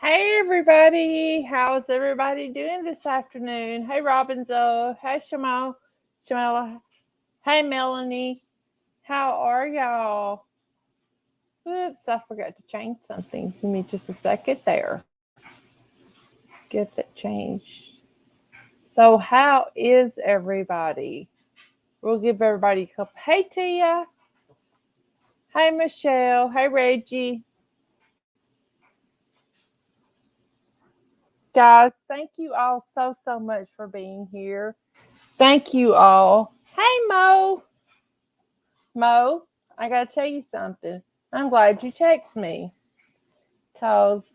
Hey everybody, how's everybody doing this afternoon? Hey Robinzo, hey Shamela, hey Melanie, how are y'all? Oops, I forgot to change something. Give me just a second there. Get that changed. So how is everybody? We'll give everybody a couple. Hey Tia, hey Michelle, hey Reggie. Guys, thank you all so much for being here. Thank you all. Hey Mo, I gotta tell you something. I'm glad you text me. Cause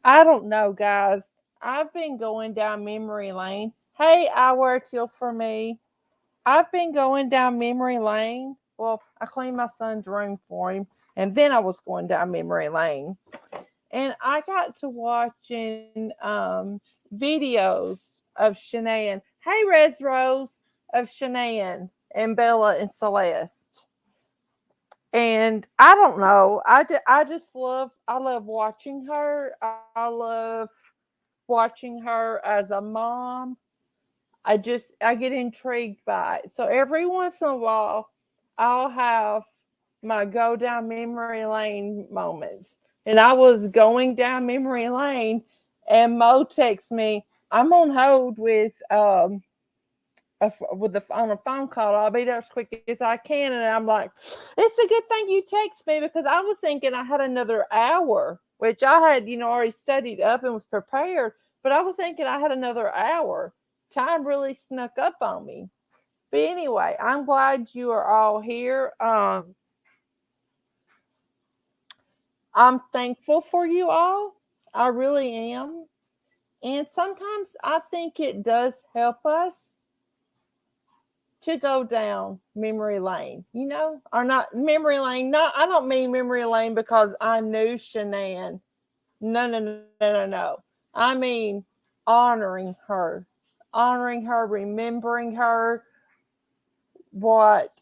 I don't know, guys. I've been going down memory lane. Hey, I wear till for me. I've been going down memory lane. Well, I cleaned my son's room for him, and then I was going down memory lane. And I got to watching videos of Shanann. Hey, Res Rose, of Shanann and Bella and Celeste. And I don't know. I just love watching her. I love watching her as a mom. I get intrigued by it. So every once in a while, I'll have my go down memory lane moments. And I was going down memory lane, and Mo texts me, "I'm on hold on a phone call. I'll be there as quick as I can." And I'm like, it's a good thing you text me, because I was thinking I had another hour, which I had, already studied up and was prepared. But I was thinking I had another hour. Time really snuck up on me. But anyway, I'm glad you are all here. I'm thankful for you all. I really am. And sometimes I think it does help us to go down memory lane, or not memory lane. No, I don't mean memory lane because I knew Shanann. No. I mean honoring her, remembering her, what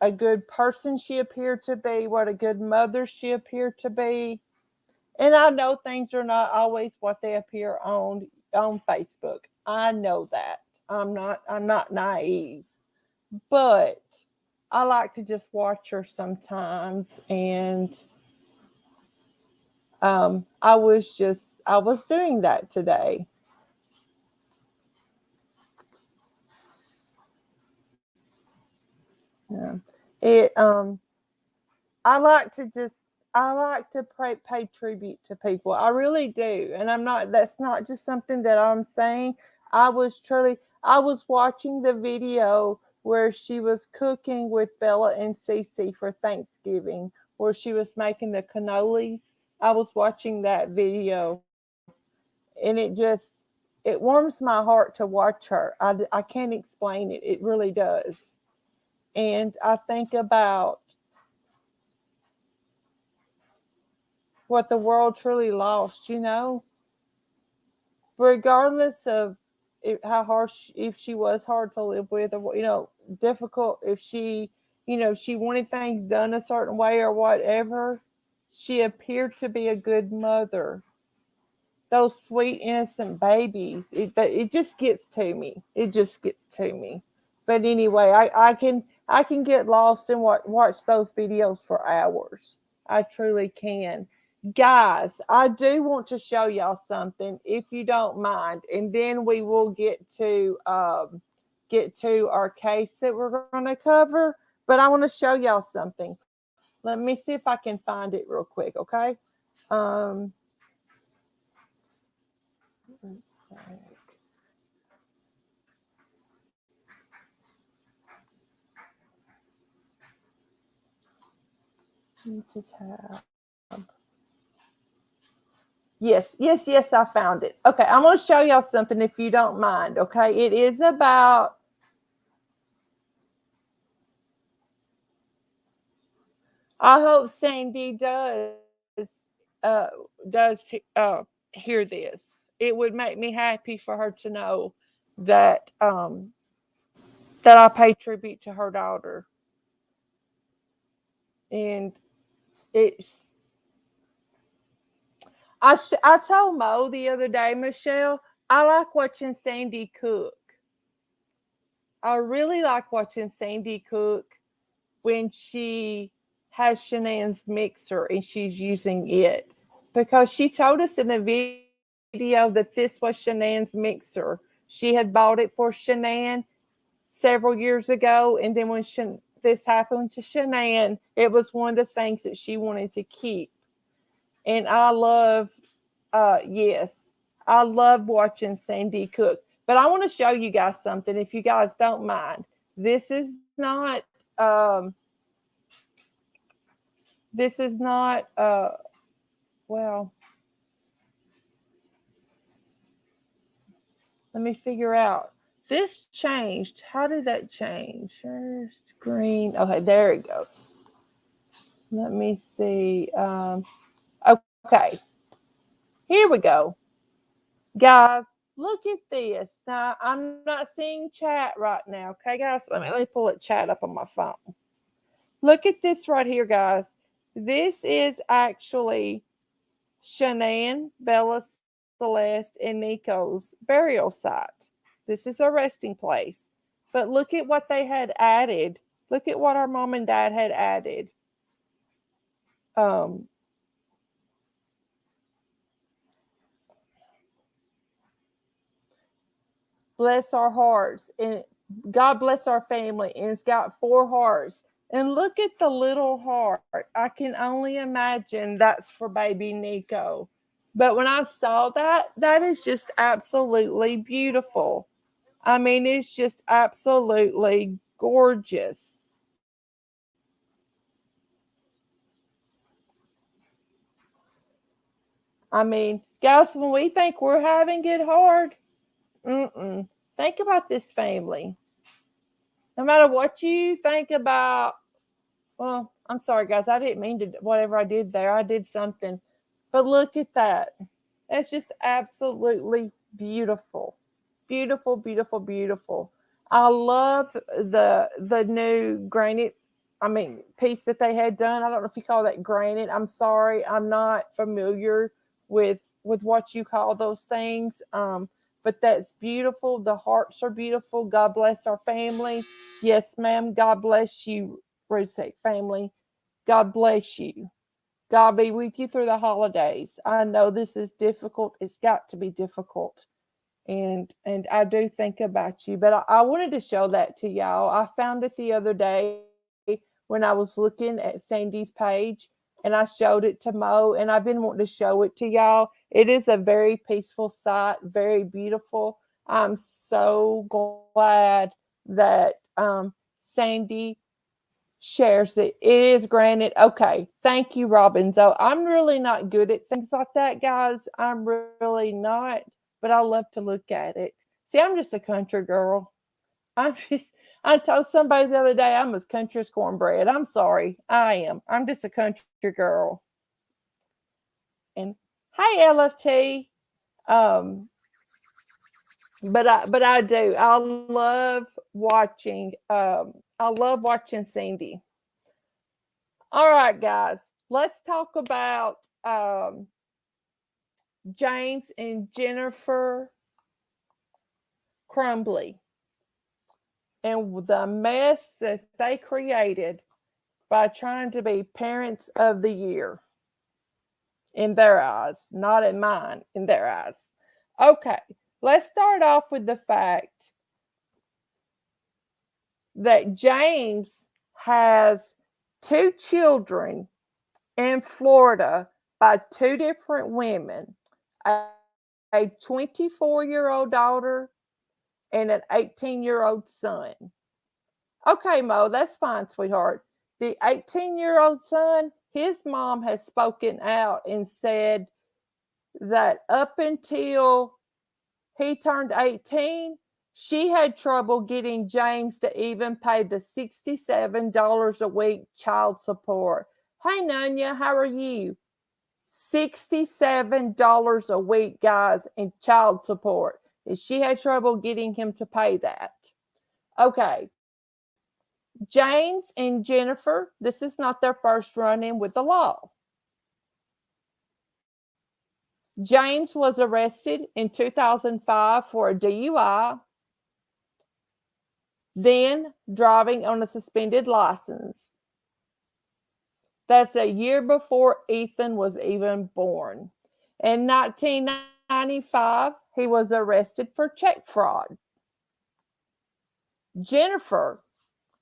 a good person she appeared to be, what a good mother she appeared to be. And I know things are not always what they appear on Facebook. I know that. I'm not naive. But I like to just watch her sometimes, and I was doing that today. Yeah. It I like to pay tribute to people. I really do. And that's not just something that I'm saying. I was watching the video where she was cooking with Bella and Cece for Thanksgiving, where she was making the cannolis. I was watching that video, and it warms my heart to watch her. I can't explain it. It really does. And I think about what the world truly lost, regardless of how harsh, if she was hard to live with, or, difficult, if she wanted things done a certain way or whatever, she appeared to be a good mother. Those sweet, innocent babies, it just gets to me. It just gets to me. But anyway, I can get lost and watch those videos for hours. I truly can. Guys, I do want to show y'all something, if you don't mind, and then we will get to our case that we're going to cover. But I want to show y'all something. Let me see if I can find it real quick, okay? Let's see. To tab. Yes, I found it. Okay, I'm going to show y'all something, if you don't mind, okay? It is about... I hope Sandy uh, does hear this. It would make me happy for her to know that that I pay tribute to her daughter. And it's... I told Mo the other day, Michelle, I like watching Sandy cook. I really like watching Sandy cook when she has Shanann's mixer and she's using it, because she told us in the video that this was Shanann's mixer. She had bought it for Shanann several years ago, and then when this happened to Shanann, it was one of the things that she wanted to keep. And I love, yes, I love watching Sandy cook. But I want to show you guys something, if you guys don't mind. This is not, this is not, well, let me figure out. This changed. How did that change? First green. Okay, there it goes. Let me see. Okay, here we go. Guys, look at this. Now, I'm not seeing chat right now. Okay, guys? Let me pull it chat up on my phone. Look at this right here, guys. This is actually Shanann, Bella, Celeste, and Nico's burial site. This is their resting place. But look at what they had added. Look at what our mom and dad had added. Bless our hearts, and God bless our family. And it's got 4 hearts. And look at the little heart. I can only imagine that's for baby Nico. But when I saw that, that is just absolutely beautiful. I mean, it's just absolutely gorgeous. I mean, guys, when we think we're having it hard, think about this family. No matter what you think about, well, I'm sorry, guys. I didn't mean to, whatever I did there, I did something. But look at that. That's just absolutely beautiful. Beautiful, beautiful, beautiful. I love the new granite, piece that they had done. I don't know if you call that granite. I'm sorry. I'm not familiar with what you call those things. But that's beautiful. The hearts are beautiful. God bless our family. Yes, ma'am. God bless you, Rosette family. God bless you. God be with you through the holidays. I know this is difficult. It's got to be difficult. And I do think about you. But I wanted to show that to y'all. I found it the other day when I was looking at Sandy's page, and I showed it to Mo, and I've been wanting to show it to y'all. It is a very peaceful site, very beautiful. I'm so glad that Sandy shares it. It is granted. Okay. Thank you, Robin. So I'm really not good at things like that, guys. I'm really not, but I love to look at it. See, I'm just a country girl. I told somebody the other day I'm as country as cornbread. I'm sorry. I am. I'm just a country girl. And hey, LFT. Um, but I do. I love watching Cindy. All right, guys. Let's talk about James and Jennifer Crumbley and the mess that they created by trying to be parents of the year in their eyes, not in mine, in their eyes. Okay, let's start off with the fact that James has 2 children in Florida by 2 different women, a 24-year-old daughter and an 18-year-old son. Okay, Mo, that's fine, sweetheart. The 18-year-old son, his mom has spoken out and said that up until he turned 18, she had trouble getting James to even pay the $67 a week child support. Hey, Nunya, how are you? $67 a week, guys, in child support. And she had trouble getting him to pay that. Okay. James and Jennifer, this is not their first run in with the law. James was arrested in 2005 for a DUI, then driving on a suspended license. That's a year before Ethan was even born. In 1995, he was arrested for check fraud. Jennifer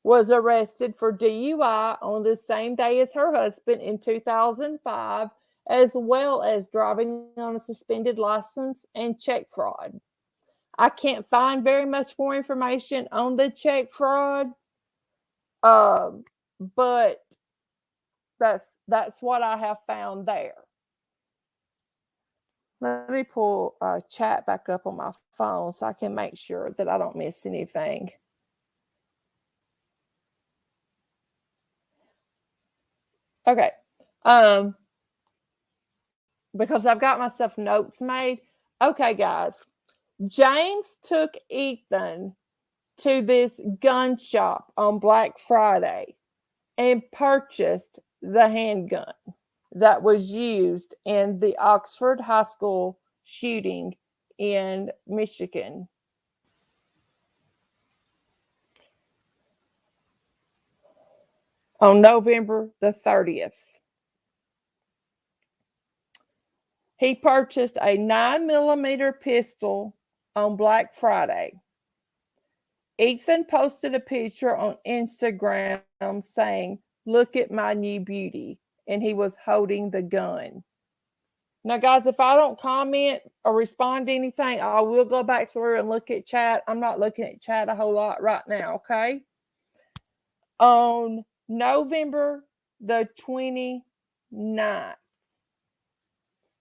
was arrested for DUI on the same day as her husband in 2005, as well as driving on a suspended license and check fraud. I can't find very much more information on the check fraud, but that's what I have found there. Let me pull chat back up on my phone so I can make sure that I don't miss anything. Okay. Because I've got myself notes made. Okay, guys. James took Ethan to this gun shop on Black Friday and purchased the handgun that was used in the Oxford High School shooting in Michigan. On November the 30th. He purchased a 9mm pistol on Black Friday. Ethan posted a picture on Instagram saying, "Look at my new beauty," and he was holding the gun. Now, guys, if I don't comment or respond to anything, I will go back through and look at chat. I'm not looking at chat a whole lot right now, okay? On November the 29th.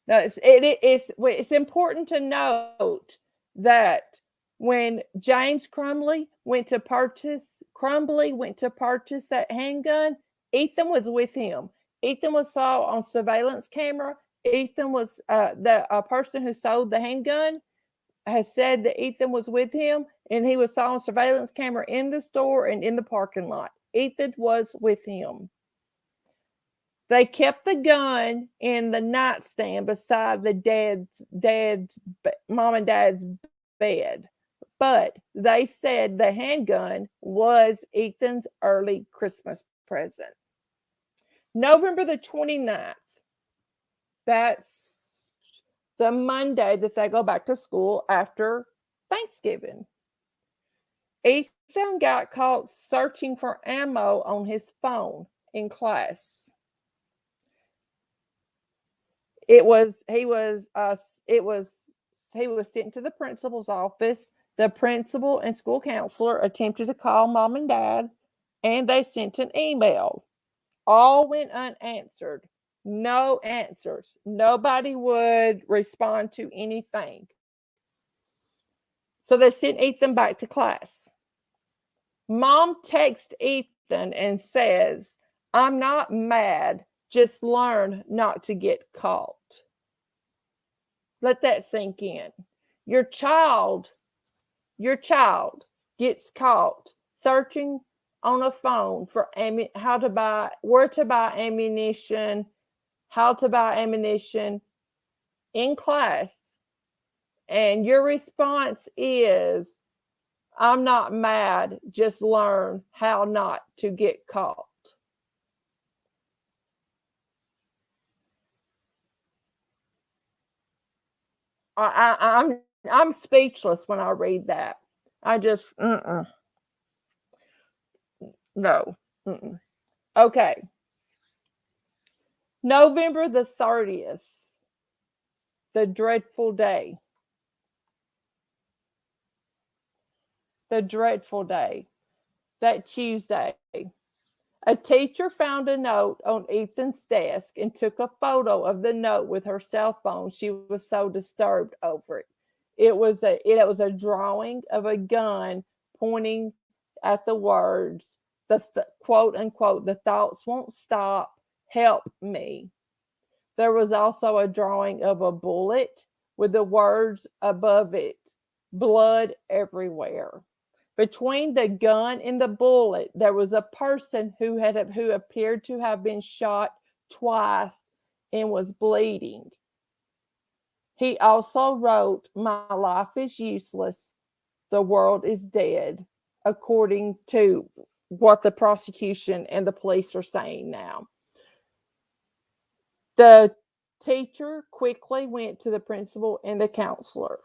Now, it's important to note that when James Crumbley went to purchase that handgun, Ethan was with him. Ethan was saw on surveillance camera. Ethan was the person who sold the handgun has said that Ethan was with him, and he was saw on surveillance camera in the store and in the parking lot. Ethan was with him. They kept the gun in the nightstand beside the dad's mom and dad's bed, but they said the handgun was Ethan's early Christmas present. November the 29th. That's the Monday that they go back to school after Thanksgiving. Ethan got caught searching for ammo on his phone in class. He was sent to the principal's office. The principal and school counselor attempted to call mom and dad, and they sent an email. All went unanswered. No answers. Nobody would respond to anything. So they sent Ethan back to class. Mom texts Ethan and says, "I'm not mad. Just learn not to get caught." Let that sink in. Your child gets caught searching on a phone for where to buy ammunition, how to buy ammunition in class. And your response is, "I'm not mad, just learn how not to get caught." I'm speechless when I read that. I just no. Okay. November the 30th, the dreadful day. The dreadful day. That Tuesday. A teacher found a note on Ethan's desk and took a photo of the note with her cell phone. She was so disturbed over it. It was a drawing of a gun pointing at the words, the quote unquote, "The thoughts won't stop, help me." There was also a drawing of a bullet with the words above it, "Blood everywhere." Between the gun and the bullet, there was a person who appeared to have been shot twice and was bleeding. He also wrote, "My life is useless. The world is dead," according to what the prosecution and the police are saying now. The teacher quickly went to the principal and the counselor.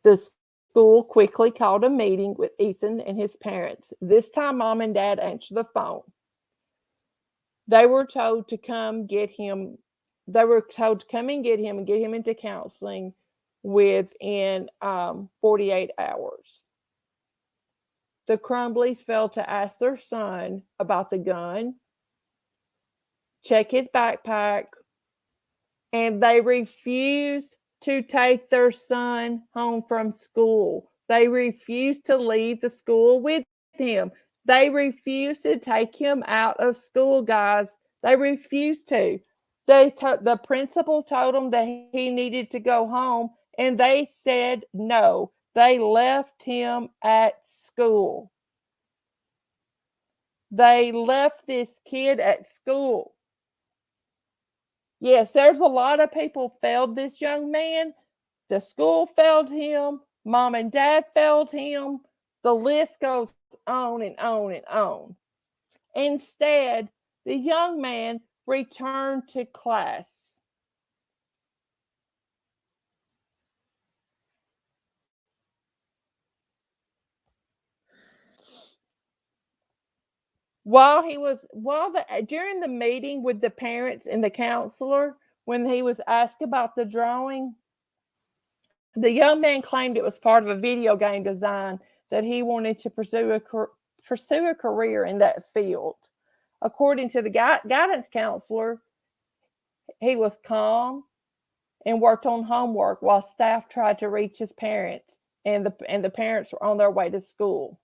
The school quickly called a meeting with Ethan and his parents. This time, mom and dad answered the phone. They were told to come get him. They were told to come and get him into counseling within 48 hours. The Crumbleys failed to ask their son about the gun, check his backpack, and they refused to take their son home from school. They refused to leave the school with him. They refused to take him out of school, guys. They refused to. The principal told him that he needed to go home, and they said no. They left him at school. They left this kid at school. Yes, there's a lot of people failed this young man. The school failed him. Mom and dad failed him. The list goes on and on and on. Instead, the young man returned to class. During the meeting with the parents and the counselor, when he was asked about the drawing, the young man claimed it was part of a video game design that he wanted to pursue a career in that field. According to the guidance counselor, he was calm and worked on homework while staff tried to reach his parents, and the parents were on their way to school.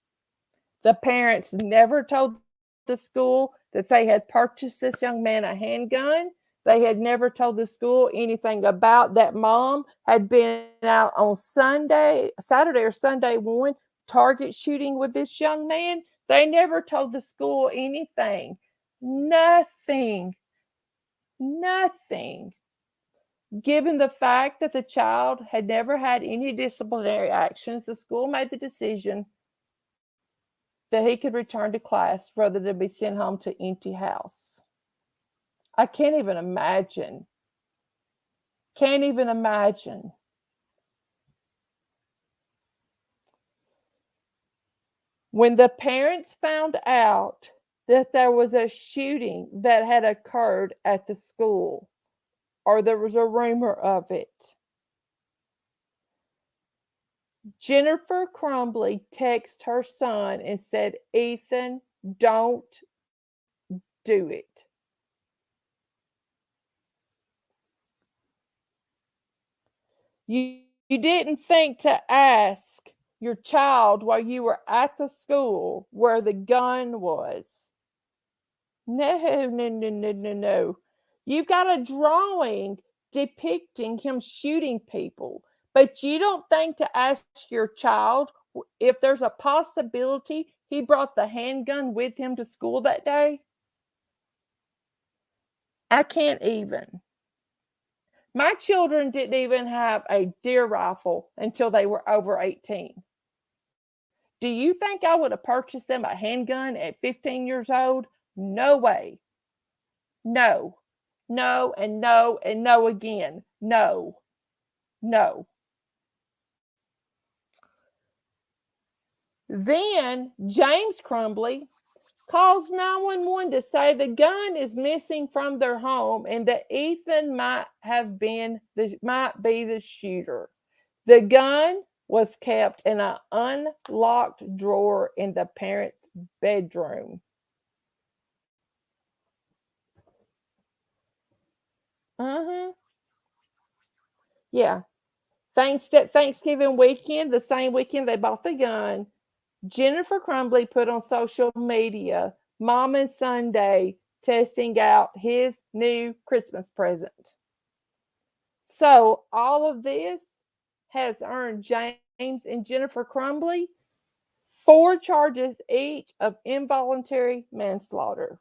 The parents never told the school that they had purchased this young man a handgun. They had never told the school anything about that. Mom had been out on Saturday or Sunday one, target shooting with this young man. They never told the school anything. Nothing. Given the fact that the child had never had any disciplinary actions, the school made the decision that he could return to class rather than be sent home to empty house. I can't even imagine. When the parents found out that there was a shooting that had occurred at the school, or there was a rumor of it, Jennifer Crumbley texted her son and said, "Ethan, don't do it." You didn't think to ask your child while you were at the school where the gun was. No. You've got a drawing depicting him shooting people, but you don't think to ask your child if there's a possibility he brought the handgun with him to school that day? I can't even. My children didn't even have a deer rifle until they were over 18. Do you think I would have purchased them a handgun at 15 years old? No way. No. No and no and no again. No. Then James Crumbley calls 911 to say the gun is missing from their home and that Ethan might be the shooter. The gun was kept in an unlocked drawer in the parents' bedroom. Yeah. Thanksgiving weekend, the same weekend they bought the gun, Jennifer Crumbley put on social media Mom and Sunday testing out his new Christmas present. So all of this has earned James and Jennifer Crumbley 4 charges each of involuntary manslaughter.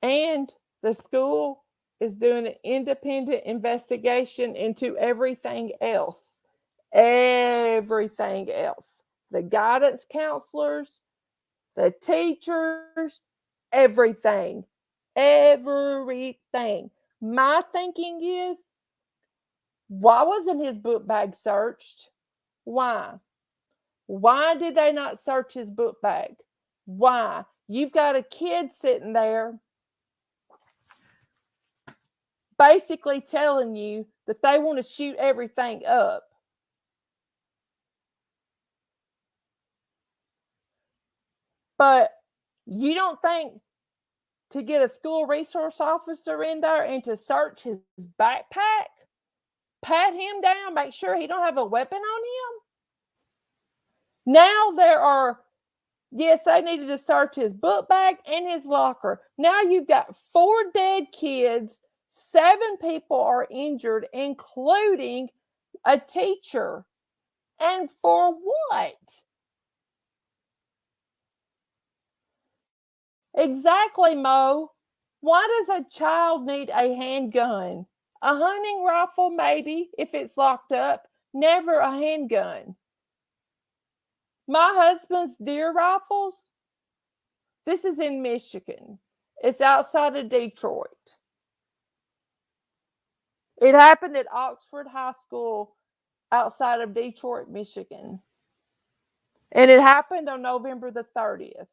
And the school is doing an independent investigation into everything else. Everything else. The guidance counselors, the teachers, everything. Everything. My thinking is, why wasn't his book bag searched? Why? Why did they not search his book bag? Why? You've got a kid sitting there basically telling you that they want to shoot everything up. But you don't think to get a school resource officer in there and to search his backpack, pat him down, make sure he don't have a weapon on him? Now there are, yes, they needed to search his book bag and his locker. Now you've got 4 dead kids, 7 people are injured, including a teacher. And for what? Exactly, Mo. Why does a child need a handgun? A hunting rifle, maybe, if it's locked up. Never a handgun. My husband's deer rifles, this is in Michigan. It's outside of Detroit. It happened at Oxford High School outside of Detroit, Michigan. And it happened on November the 30th.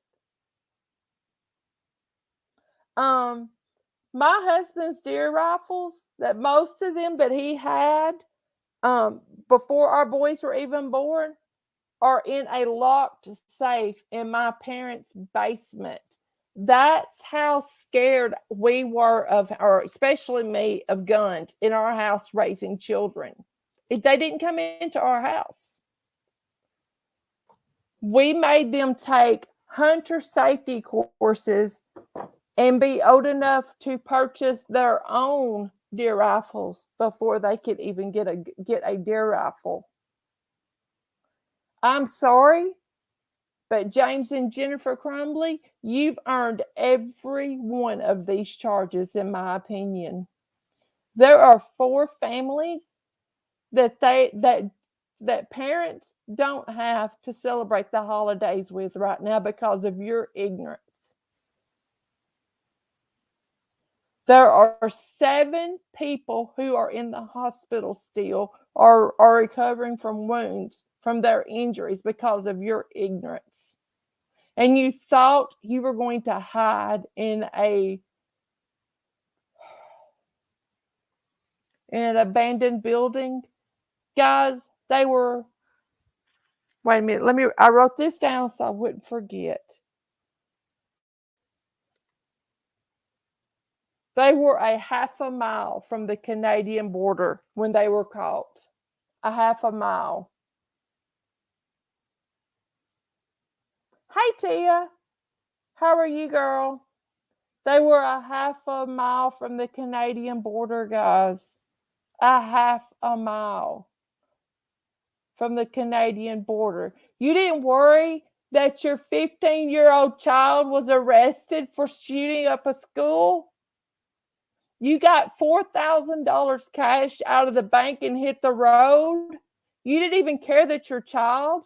My husband's deer rifles, that most of them that he had before our boys were even born, are in a locked safe in my parents' basement. That's how scared we were of, or especially me, of guns in our house raising children. If they didn't come into our house, we made them take hunter safety courses and be old enough to purchase their own deer rifles before they could even get a deer rifle. I'm sorry, but James and Jennifer Crumbley, you've earned every one of these charges, in my opinion. There are 4 families that parents don't have to celebrate the holidays with right now because of your ignorance. There are 7 people who are in the hospital still, or are recovering from wounds from their injuries because of your ignorance. And you thought you were going to hide in an abandoned building. Guys, they were, wait a minute, I wrote this down so I wouldn't forget. They were a half a mile from the Canadian border when they were caught. A half a mile. Hey, Tia. How are you, girl? They were a half a mile from the Canadian border, guys. A half a mile from the Canadian border. You didn't worry that your 15-year-old child was arrested for shooting up a school? You got $4,000 cash out of the bank and hit the road? You didn't even care that your child?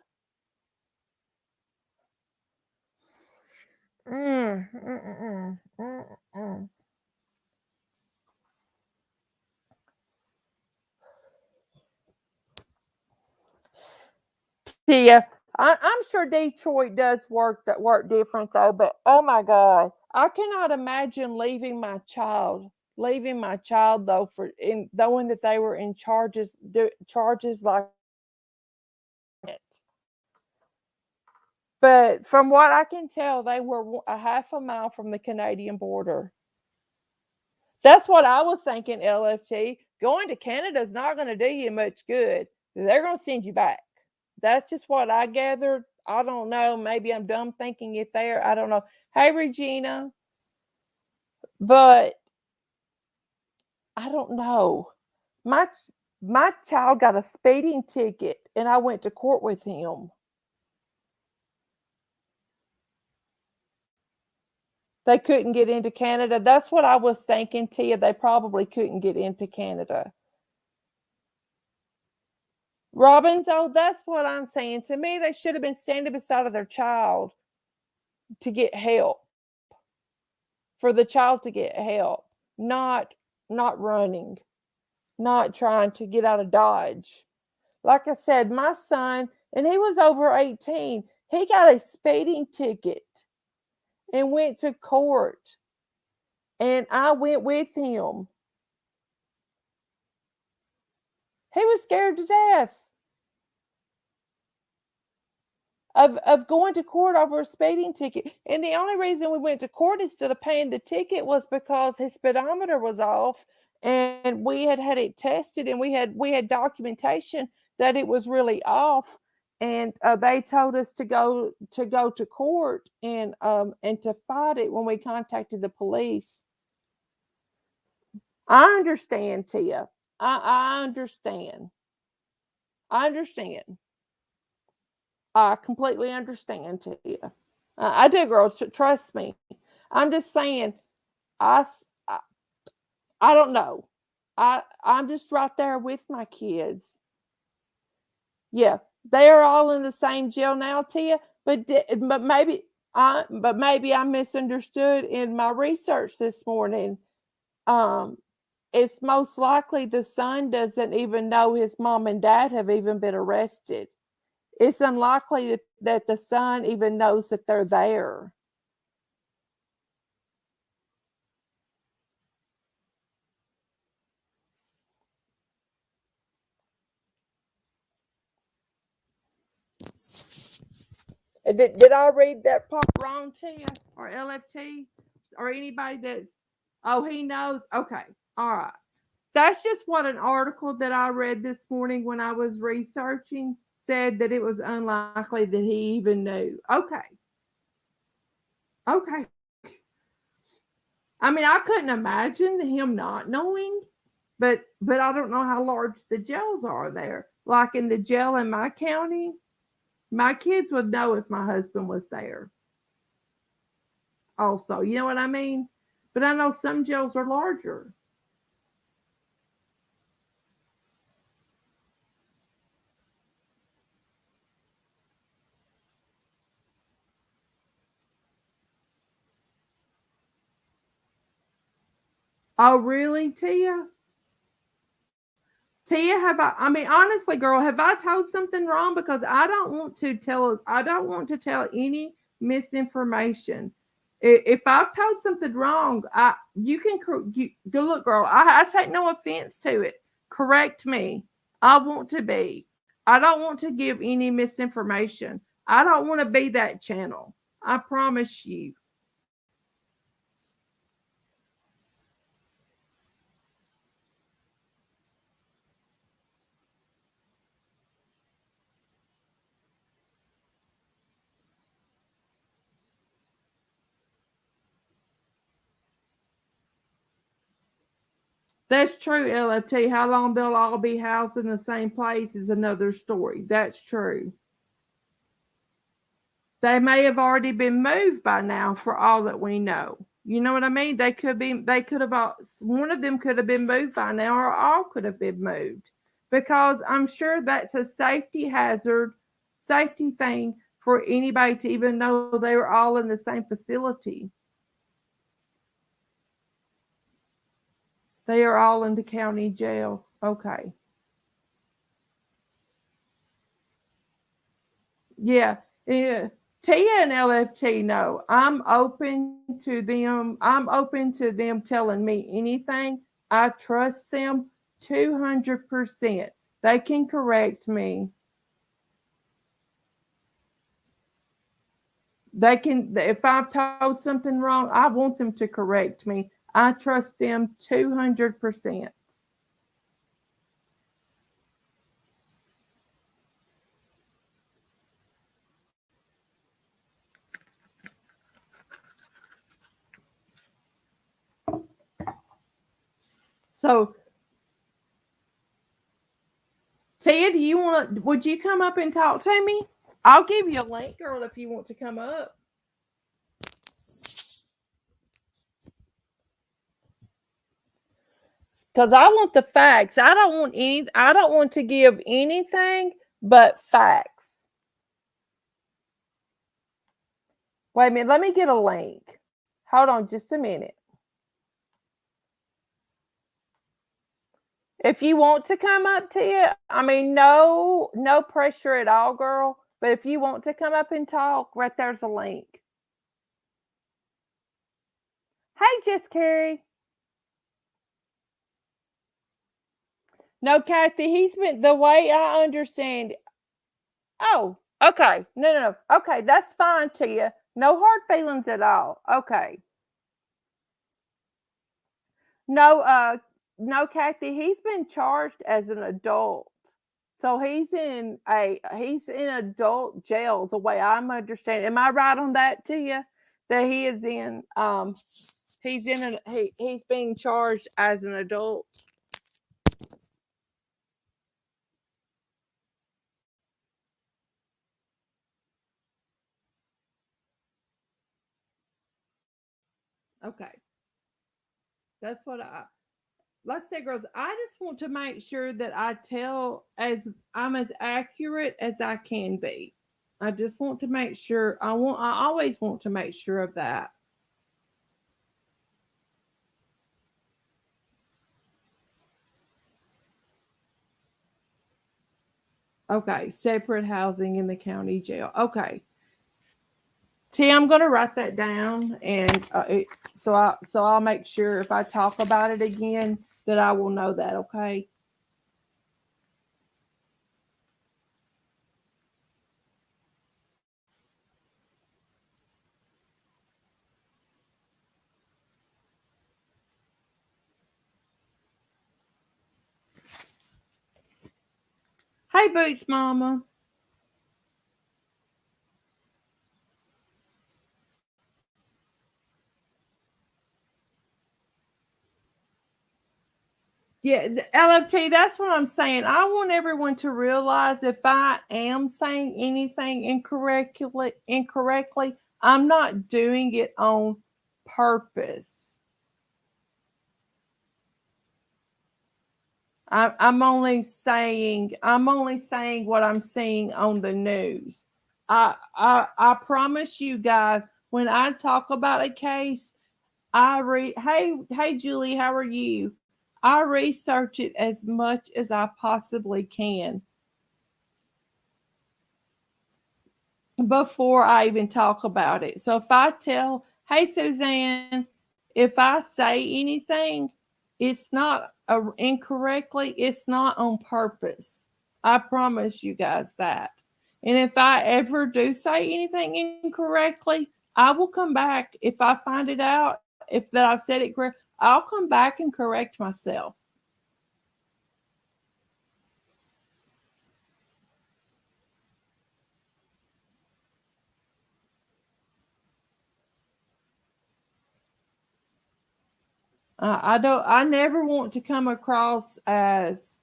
Tia, I'm sure Detroit does work different though, but oh my God, I cannot imagine leaving my child though knowing that they were in charges like it. But from what I can tell, they were a half a mile from the Canadian border. That's what I was thinking, LFT. Going to Canada is not going to do you much good. They're going to send you back. That's just what I gathered. I don't know. Maybe I'm dumb thinking it there. I don't know. Hey, Regina. But I don't know. My child got a speeding ticket and I went to court with him. They couldn't get into Canada. That's what I was thinking, Tia. They probably couldn't get into Canada. Robbins, oh, that's what I'm saying. To me, they should have been standing beside of their child to get help. For the child to get help, not running, not trying to get out of Dodge. Like I said, my son, and he was over 18, he got a speeding ticket and went to court. And I went with him. He was scared to death of going to court over a speeding ticket. And the only reason we went to court instead of paying the ticket was because his speedometer was off, and we had it tested, and we had documentation that it was really off. And they told us to go to court and to fight it when we contacted the police. I understand, Tia. I understand. I understand. I completely understand, Tia. I do, girls. Trust me. I'm just saying. I, I, I don't know. I'm just right there with my kids. Yeah, they are all in the same jail now, Tia. But maybe I misunderstood in my research this morning. It's most likely the son doesn't even know his mom and dad have even been arrested. It's unlikely that the son even knows that they're there. Did I read that part wrong, Tia, or LFT, or anybody that's? Oh, he knows. Okay, all right. That's just what an article that I read this morning when I was researching said, that it was unlikely that he even knew. Okay. Okay. I mean, I couldn't imagine him not knowing, but I don't know how large the jails are there. Like in the jail in my county, my kids would know if my husband was there. Also, you know what I mean? But I know some jails are larger. Oh, really, Tia? Tia, I mean, honestly, girl, have I told something wrong? Because I don't want to tell any misinformation. If I've told something wrong, you can go look, girl. I take no offense to it. Correct me. I want to be. I don't want to give any misinformation. I don't want to be that channel. I promise you. That's true, LFT. How long they'll all be housed in the same place is another story. That's true. They may have already been moved by now, for all that we know. You know what I mean? They could have, one of them could have been moved by now, or all could have been moved, because I'm sure that's a safety hazard, safety thing for anybody to even know they were all in the same facility. They are all in the county jail. Okay. Yeah. Yeah. Tia and LFT know I'm open to them. I'm open to them telling me anything. I trust them 200%. They can correct me. They can, if I've told something wrong, I want them to correct me. I trust them 200%. So, Tia, do you want to, would you come up and talk to me? I'll give you a link, girl, if you want to come up. Because I want the facts. I don't want to give anything but facts. Wait a minute, let me get a link. Hold on just a minute. If you want to come up to it, I mean, no pressure at all, girl. But if you want to come up and talk, right there's a link. Hey, Just Carrie. No, Kathy, he's been the way I understand. Oh, okay. No. Okay, that's fine, Tia. No hard feelings at all. Okay. No, no, Kathy, he's been charged as an adult. So he's in adult jail the way I'm understanding. Am I right on that, Tia? That he is in he's being charged as an adult. Okay. That's what I let's say, girls, I just want to make sure that I tell as I'm as accurate as I can be. I just want to make sure I always want to make sure of that. Okay, separate housing in the county jail. Okay. T, I'm going to write that down, and so I'll make sure if I talk about it again that I will know that. Okay. Hey, Boots Mama. Yeah, the LFT, that's what I'm saying. I want everyone to realize if I am saying anything incorrectly, I'm not doing it on purpose. I'm only saying what I'm seeing on the news. I promise you guys, when I talk about a case, I read. Hey Julie, how are you? I research it as much as I possibly can before I even talk about it. So if I tell, hey Suzanne, if I say anything, it's not incorrectly, it's not on purpose. I promise you guys that. And if I ever do say anything incorrectly, I will come back. If I find it out, if that I've said it correct, I'll come back and correct myself. I don't. I never want to come across as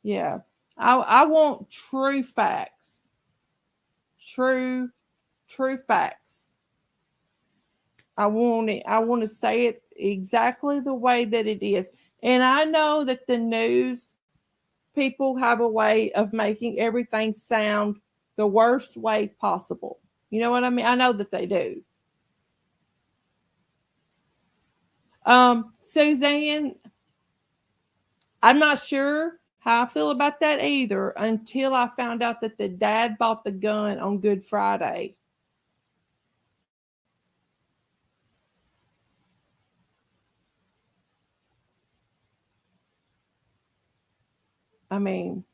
yeah. I want true facts. True, true facts. I want it. I want to say it exactly the way that it is. And I know that the news people have a way of making everything sound the worst way possible. You know what I mean? I know that they do. Suzanne, I'm not sure how I feel about that either until I found out that the dad bought the gun on Good Friday. I mean,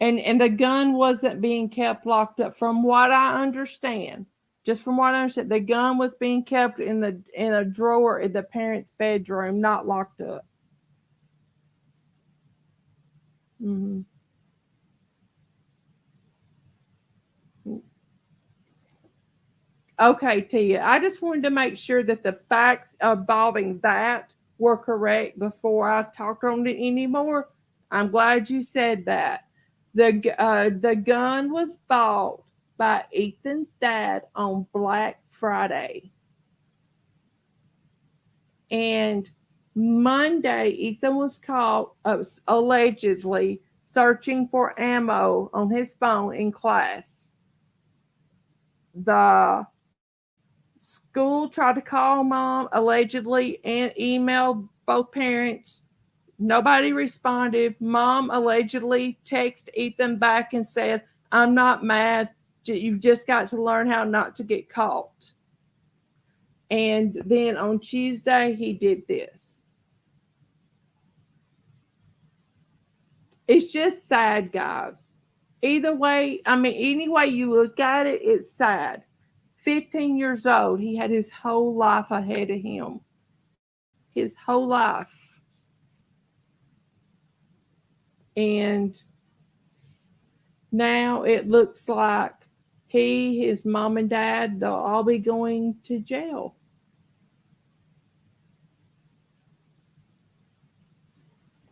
and the gun wasn't being kept locked up from what I understand. Just from what I understand, the gun was being kept in a drawer in the parents' bedroom, not locked up. Mm-hmm. Okay, Tia. I just wanted to make sure that the facts involving that were correct before I talked on it anymore. I'm glad you said that. The gun was bought by Ethan's dad on Black Friday. And Monday, Ethan was caught allegedly searching for ammo on his phone in class. The school tried to call mom allegedly and emailed both parents. Nobody responded. Mom allegedly texted Ethan back and said, "I'm not mad. You've just got to learn how not to get caught." And then on Tuesday, he did this. It's just sad, guys. Either way, I mean, any way you look at it, it's sad. 15 years old, he had his whole life ahead of him. His whole life. And now it looks like he, his mom and dad, they'll all be going to jail.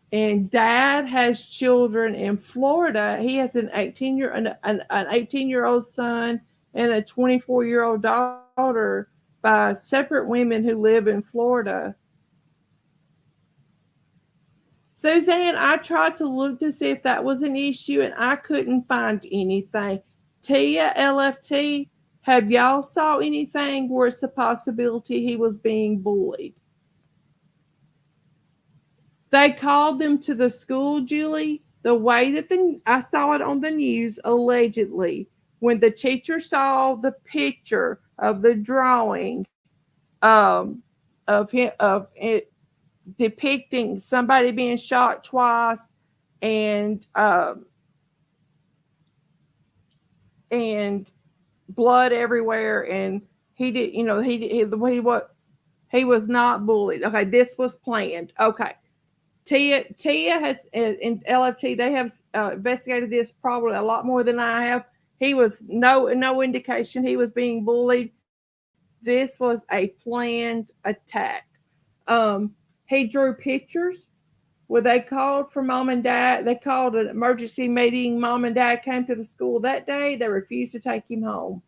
And dad has children in Florida. He has an 18-year-old son and a 24-year-old daughter by separate women who live in Florida. Suzanne, I tried to look to see if that was an issue and I couldn't find anything. Tia, LFT, have y'all saw anything where it's a possibility he was being bullied? They called them to the school, Julie. The way that I saw it on the news, allegedly, when the teacher saw the picture of the drawing of it depicting somebody being shot twice and blood everywhere, and he did, he was not bullied. Okay, this was planned. Okay. Tia has in LFT. They have investigated this probably a lot more than I have. He was no indication he was being bullied. This was a planned attack. He drew pictures where they called for mom and dad. They called an emergency meeting. Mom and dad came to the school that day. They refused to take him home,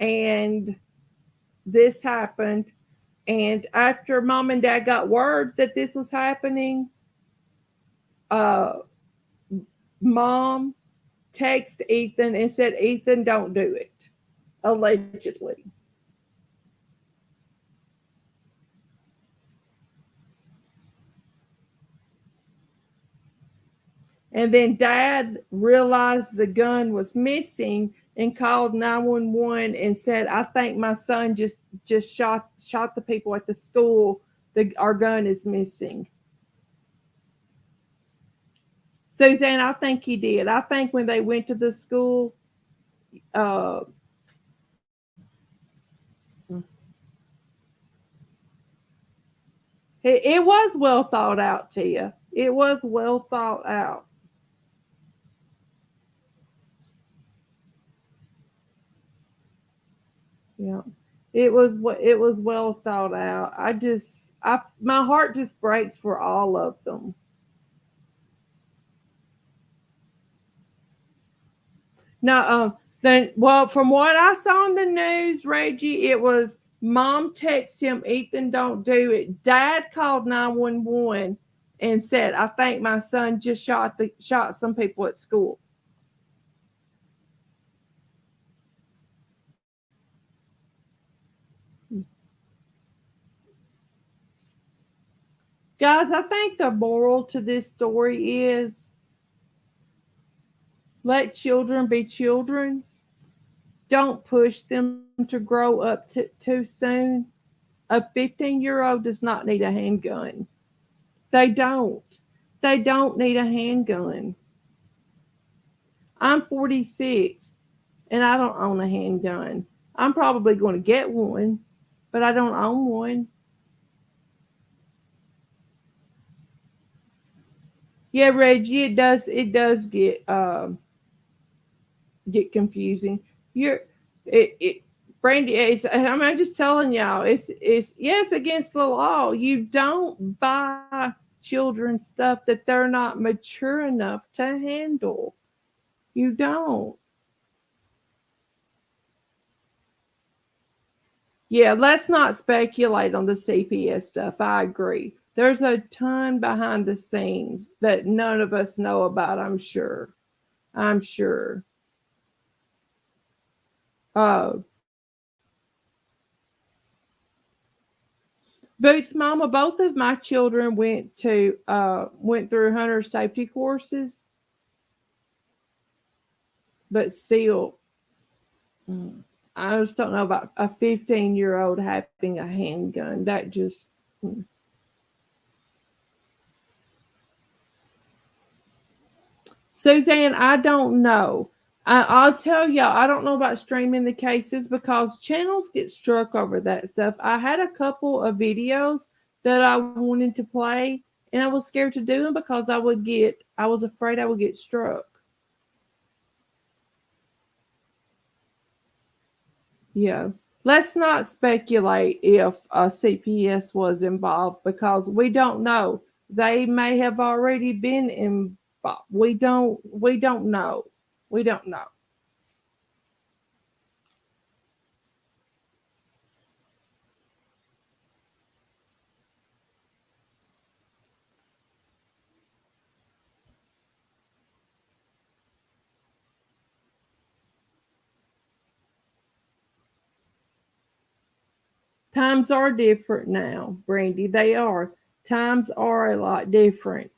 and this happened. And after mom and dad got word that this was happening, mom texted Ethan and said, "Ethan, don't do it," allegedly. And then dad realized the gun was missing and called 911 and said, "I think my son just shot the people at the school. Our gun is missing." Suzanne, I think he did. I think when they went to the school, it was well thought out, Tia. It was well thought out. Yeah. It was well thought out. My heart just breaks for all of them. No, then well, from what I saw in the news, Reggie, it was mom texted him, "Ethan, don't do it." Dad called 911 and said, "I think my son just shot some people at school." Guys, I think the moral to this story is let children be children. Don't push them to grow up too soon. A 15-year-old does not need a handgun. They don't. They don't need a handgun. I'm 46 and I don't own a handgun. I'm probably going to get one, but I don't own one. Yeah, Reggie, it does get confusing. You're it Brandy, I'm just telling y'all, it's yes, against the law. You don't buy children stuff that they're not mature enough to handle. You don't. Yeah, let's not speculate on the CPS stuff. I agree. There's a ton behind the scenes that none of us know about, I'm sure. I'm sure. Oh, Boots Mama, both of my children went through hunter safety courses, but still, I just don't know about a 15-year-old having a handgun. That just Suzanne, I don't know. I'll tell y'all, I don't know about streaming the cases because channels get struck over that stuff. I had a couple of videos that I wanted to play, and I was scared to do them because I was afraid I would get struck. Yeah. Let's not speculate if a CPS was involved because we don't know. They may have already been involved. We don't know. We don't know. Times are different now, Brandy. They are. Times are a lot different.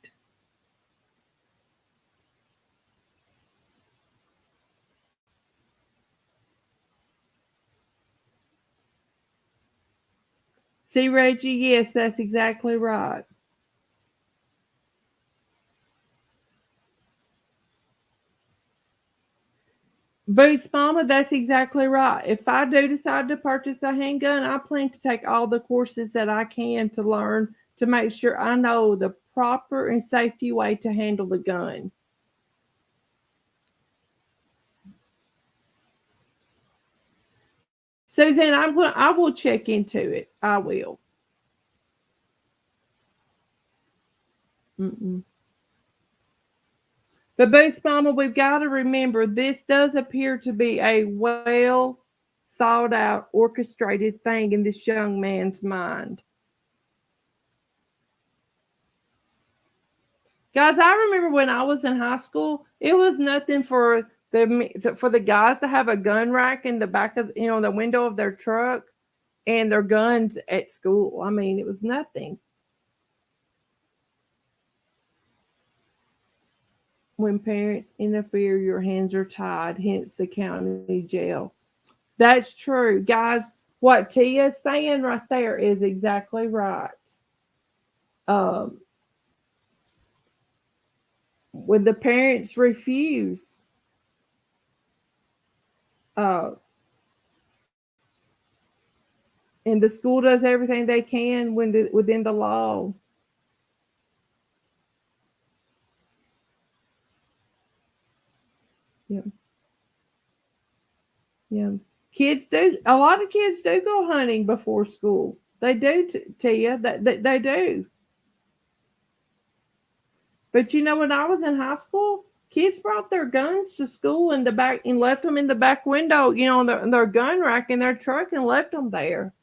See, Reggie, yes, that's exactly right. Boots Mama, that's exactly right. If I do decide to purchase a handgun, I plan to take all the courses that I can to learn to make sure I know the proper and safety way to handle the gun. Suzanne, I will check into it. I will. Mm-mm. But Boots Mama, we've got to remember this does appear to be a well thought out, orchestrated thing in this young man's mind. Guys, I remember when I was in high school, it was nothing for the guys to have a gun rack in the back of the window of their truck and their guns at school. I mean, it was nothing. When parents interfere, your hands are tied, hence the county jail. That's true. Guys, what Tia's saying right there is exactly right. Um, when the parents refuse, uh, and the school does everything they can within the law. Yeah, yeah. Kids do. A lot of kids do go hunting before school. They do, Tia. They do. But when I was in high school, kids brought their guns to school in the back and left them in the back window, their gun rack in their truck and left them there.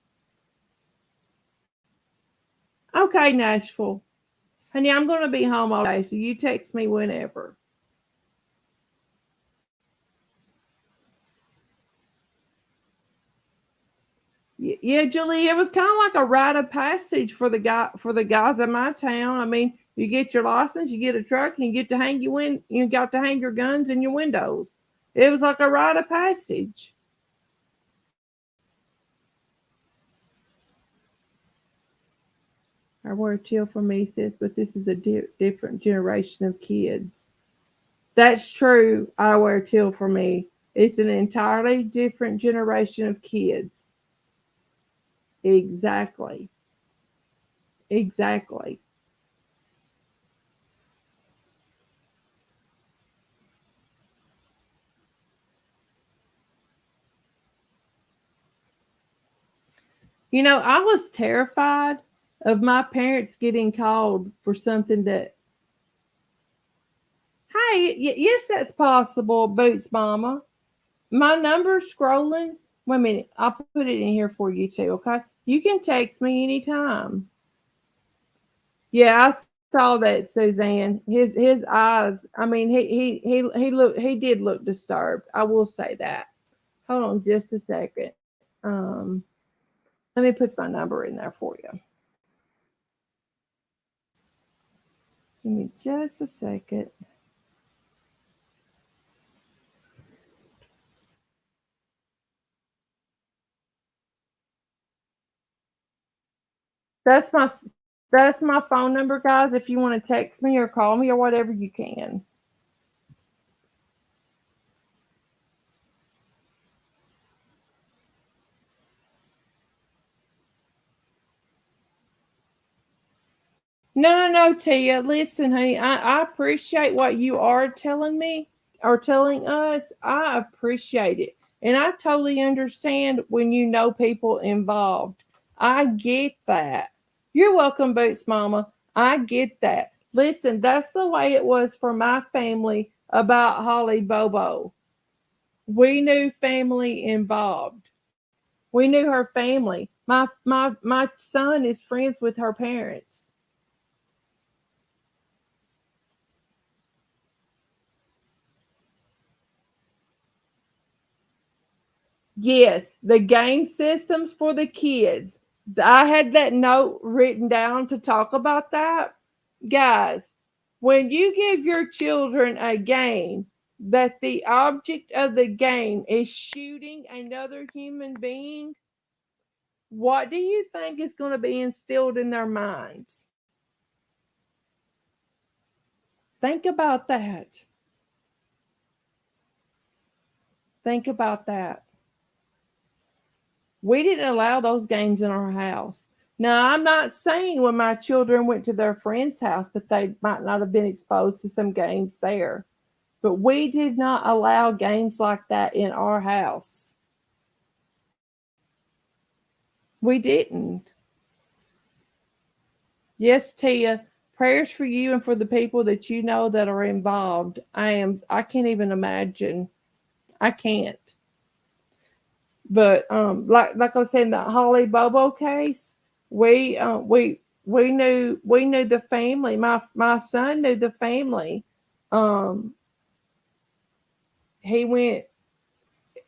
Okay, Nashville. Honey, I'm going to be home all day, so you text me whenever. Yeah, Julie, it was kind of like a rite of passage for the guys in my town. I mean, you get your license, you get a truck, and you got to hang your guns in your windows. It was like a rite of passage. I wear a chill for me, sis, but this is a different generation of kids. That's true. I wear a chill for me. It's an entirely different generation of kids. Exactly. Exactly. I was terrified of my parents getting called for something that, hey, yes, that's possible, Boots Mama. My number's scrolling. Wait a minute. I'll put it in here for you too, okay? You can text me anytime. Yeah, I saw that, Suzanne. His eyes. I mean, he did look disturbed. I will say that. Hold on, just a second. Let me put my number in there for you. Give me just a second. That's my that's my phone number, guys. If you want to text me or call me or whatever, you can. No, Tia. Listen, honey, I appreciate what you are telling me or telling us. I appreciate it. And I totally understand when you know people involved. I get that. You're welcome, Boots Mama. I get that. Listen, that's the way it was for my family about Holly Bobo. We knew family involved. We knew her family. My son is friends with her parents. Yes, the game systems for the kids. I had that note written down to talk about that. Guys, when you give your children a game that the object of the game is shooting another human being, what do you think is going to be instilled in their minds? Think about that. Think about that. We didn't allow those games in our house. Now, I'm not saying when my children went to their friend's house that they might not have been exposed to some games there, but we did not allow games like that in our house. We didn't. Yes, Tia, prayers for you and for the people that you know that are involved. I can't even imagine. I can't. But like I was saying, the Holly Bobo case, we we knew the family. My son knew the family. Um, he went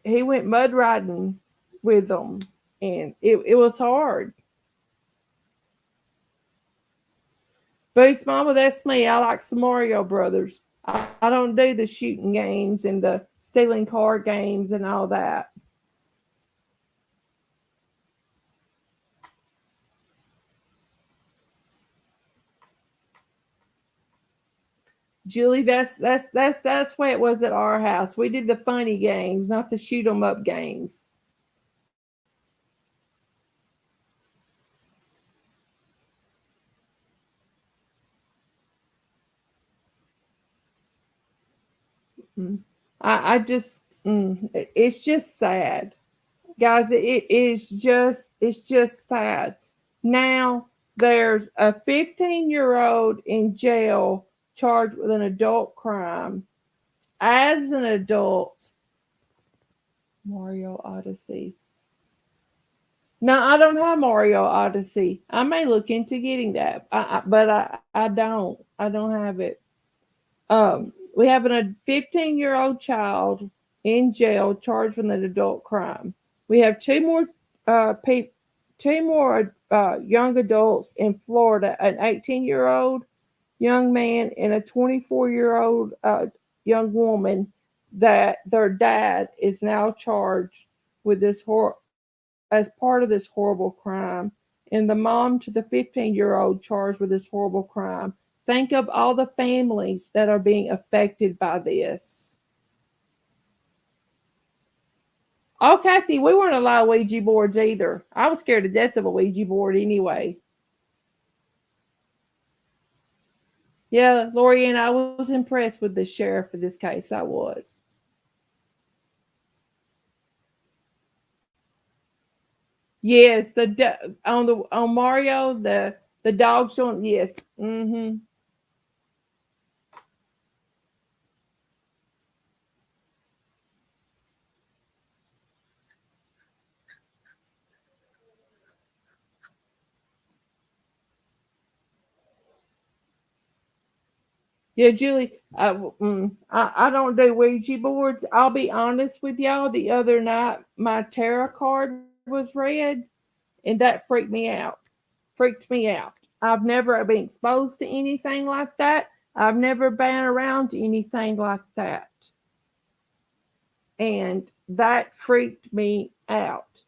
he went mud riding with them, and it was hard. Boots Mama, that's me. I like some Mario Brothers. I don't do the shooting games and the stealing car games and all that. Julie, that's why it was at our house. We did the funny games, not the shoot 'em up games. Mm. I just it's just sad. Guys, it's just sad. Now there's a 15-year-old in jail charged with an adult crime. As an adult, Mario Odyssey. No, I don't have Mario Odyssey. I may look into getting that, but I don't. I don't have it. We have a 15-year-old child in jail charged with an adult crime. We have uh, pe- two more young adults in Florida, an 18-year-old young man and a 24-year-old young woman that their dad is now charged with as part of this horrible crime, and the mom to the 15-year-old charged with this horrible crime. Think of all the families that are being affected by this. Oh, Kathy, we weren't allowed Ouija boards either. I was scared to death of a Ouija board anyway. Yeah, Lori and I was impressed with the sheriff for this case. I was. Yes, on Mario the dog showing. Yes. Mm-hmm. Yeah, Julie, I don't do Ouija boards. I'll be honest with y'all. The other night, my tarot card was read, and that freaked me out. Freaked me out. I've never been exposed to anything like that. I've never been around anything like that. And that freaked me out.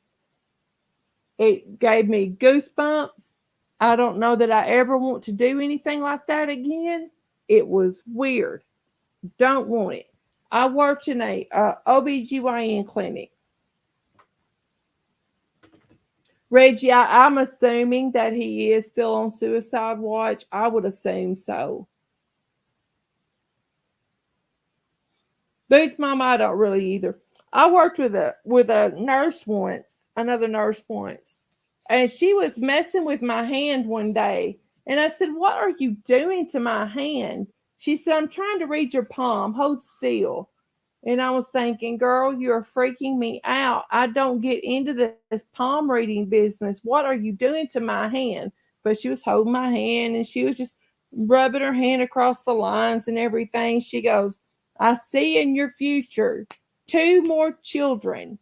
It gave me goosebumps. I don't know that I ever want to do anything like that again. It was weird. Don't want it. I worked in a OBGYN clinic. Reggie, I'm assuming that he is still on suicide watch. I would assume so. Boots Mama, I don't really either. I worked with a nurse once, another nurse once, and she was messing with my hand one day. And I said, "What are you doing to my hand?" She said, "I'm trying to read your palm. Hold still." And I was thinking, girl, you're freaking me out. I don't get into this palm reading business. What are you doing to my hand? But she was holding my hand and she was just rubbing her hand across the lines and everything. She goes, "I see in your future 2 more children."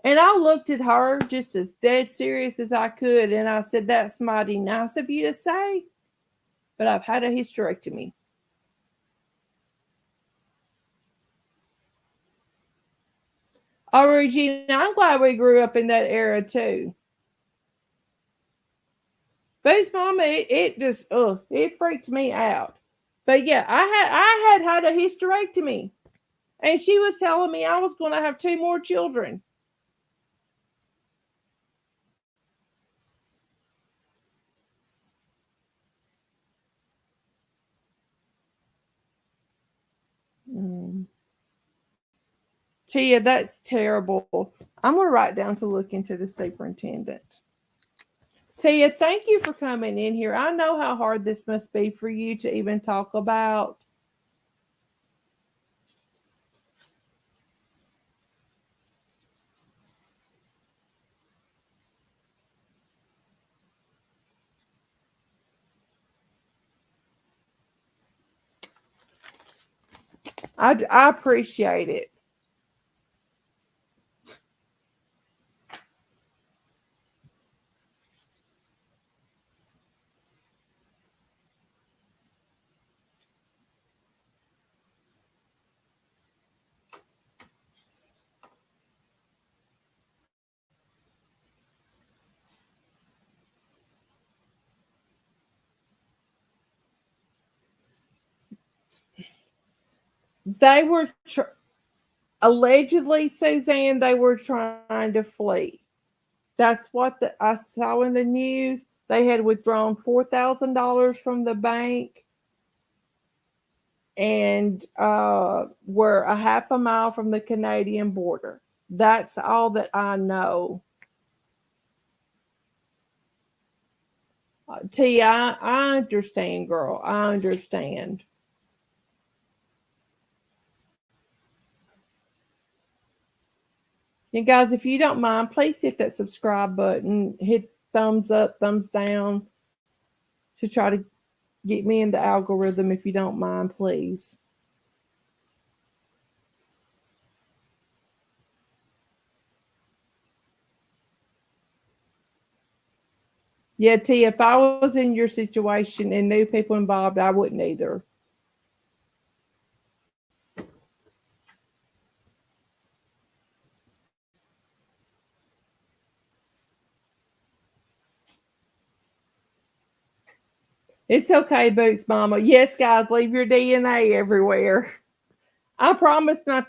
And I looked at her just as dead serious as I could. And I said, "That's mighty nice of you to say, but I've had a hysterectomy." Oh, Regina, I'm glad we grew up in that era too. Boo's mama, it just, it freaked me out. But yeah, I had a hysterectomy, and she was telling me I was going to have 2 more children. Mm. Tia, that's terrible. I'm going to write down to look into the superintendent. Tia, thank you for coming in here. I know how hard this must be for you to even talk about. I appreciate it. They were allegedly, Suzanne, they were trying to flee. That's what I saw in the news. They had withdrawn $4,000 from the bank and were a half a mile from the Canadian border. That's all that I know. T, I understand, girl. I understand. And guys, if you don't mind, please hit that subscribe button, hit thumbs up, thumbs down to try to get me in the algorithm if you don't mind, please. Yeah, T, if I was in your situation and knew people involved, I wouldn't either. It's okay, Boots Mama. Yes, guys, leave your DNA everywhere. I promise not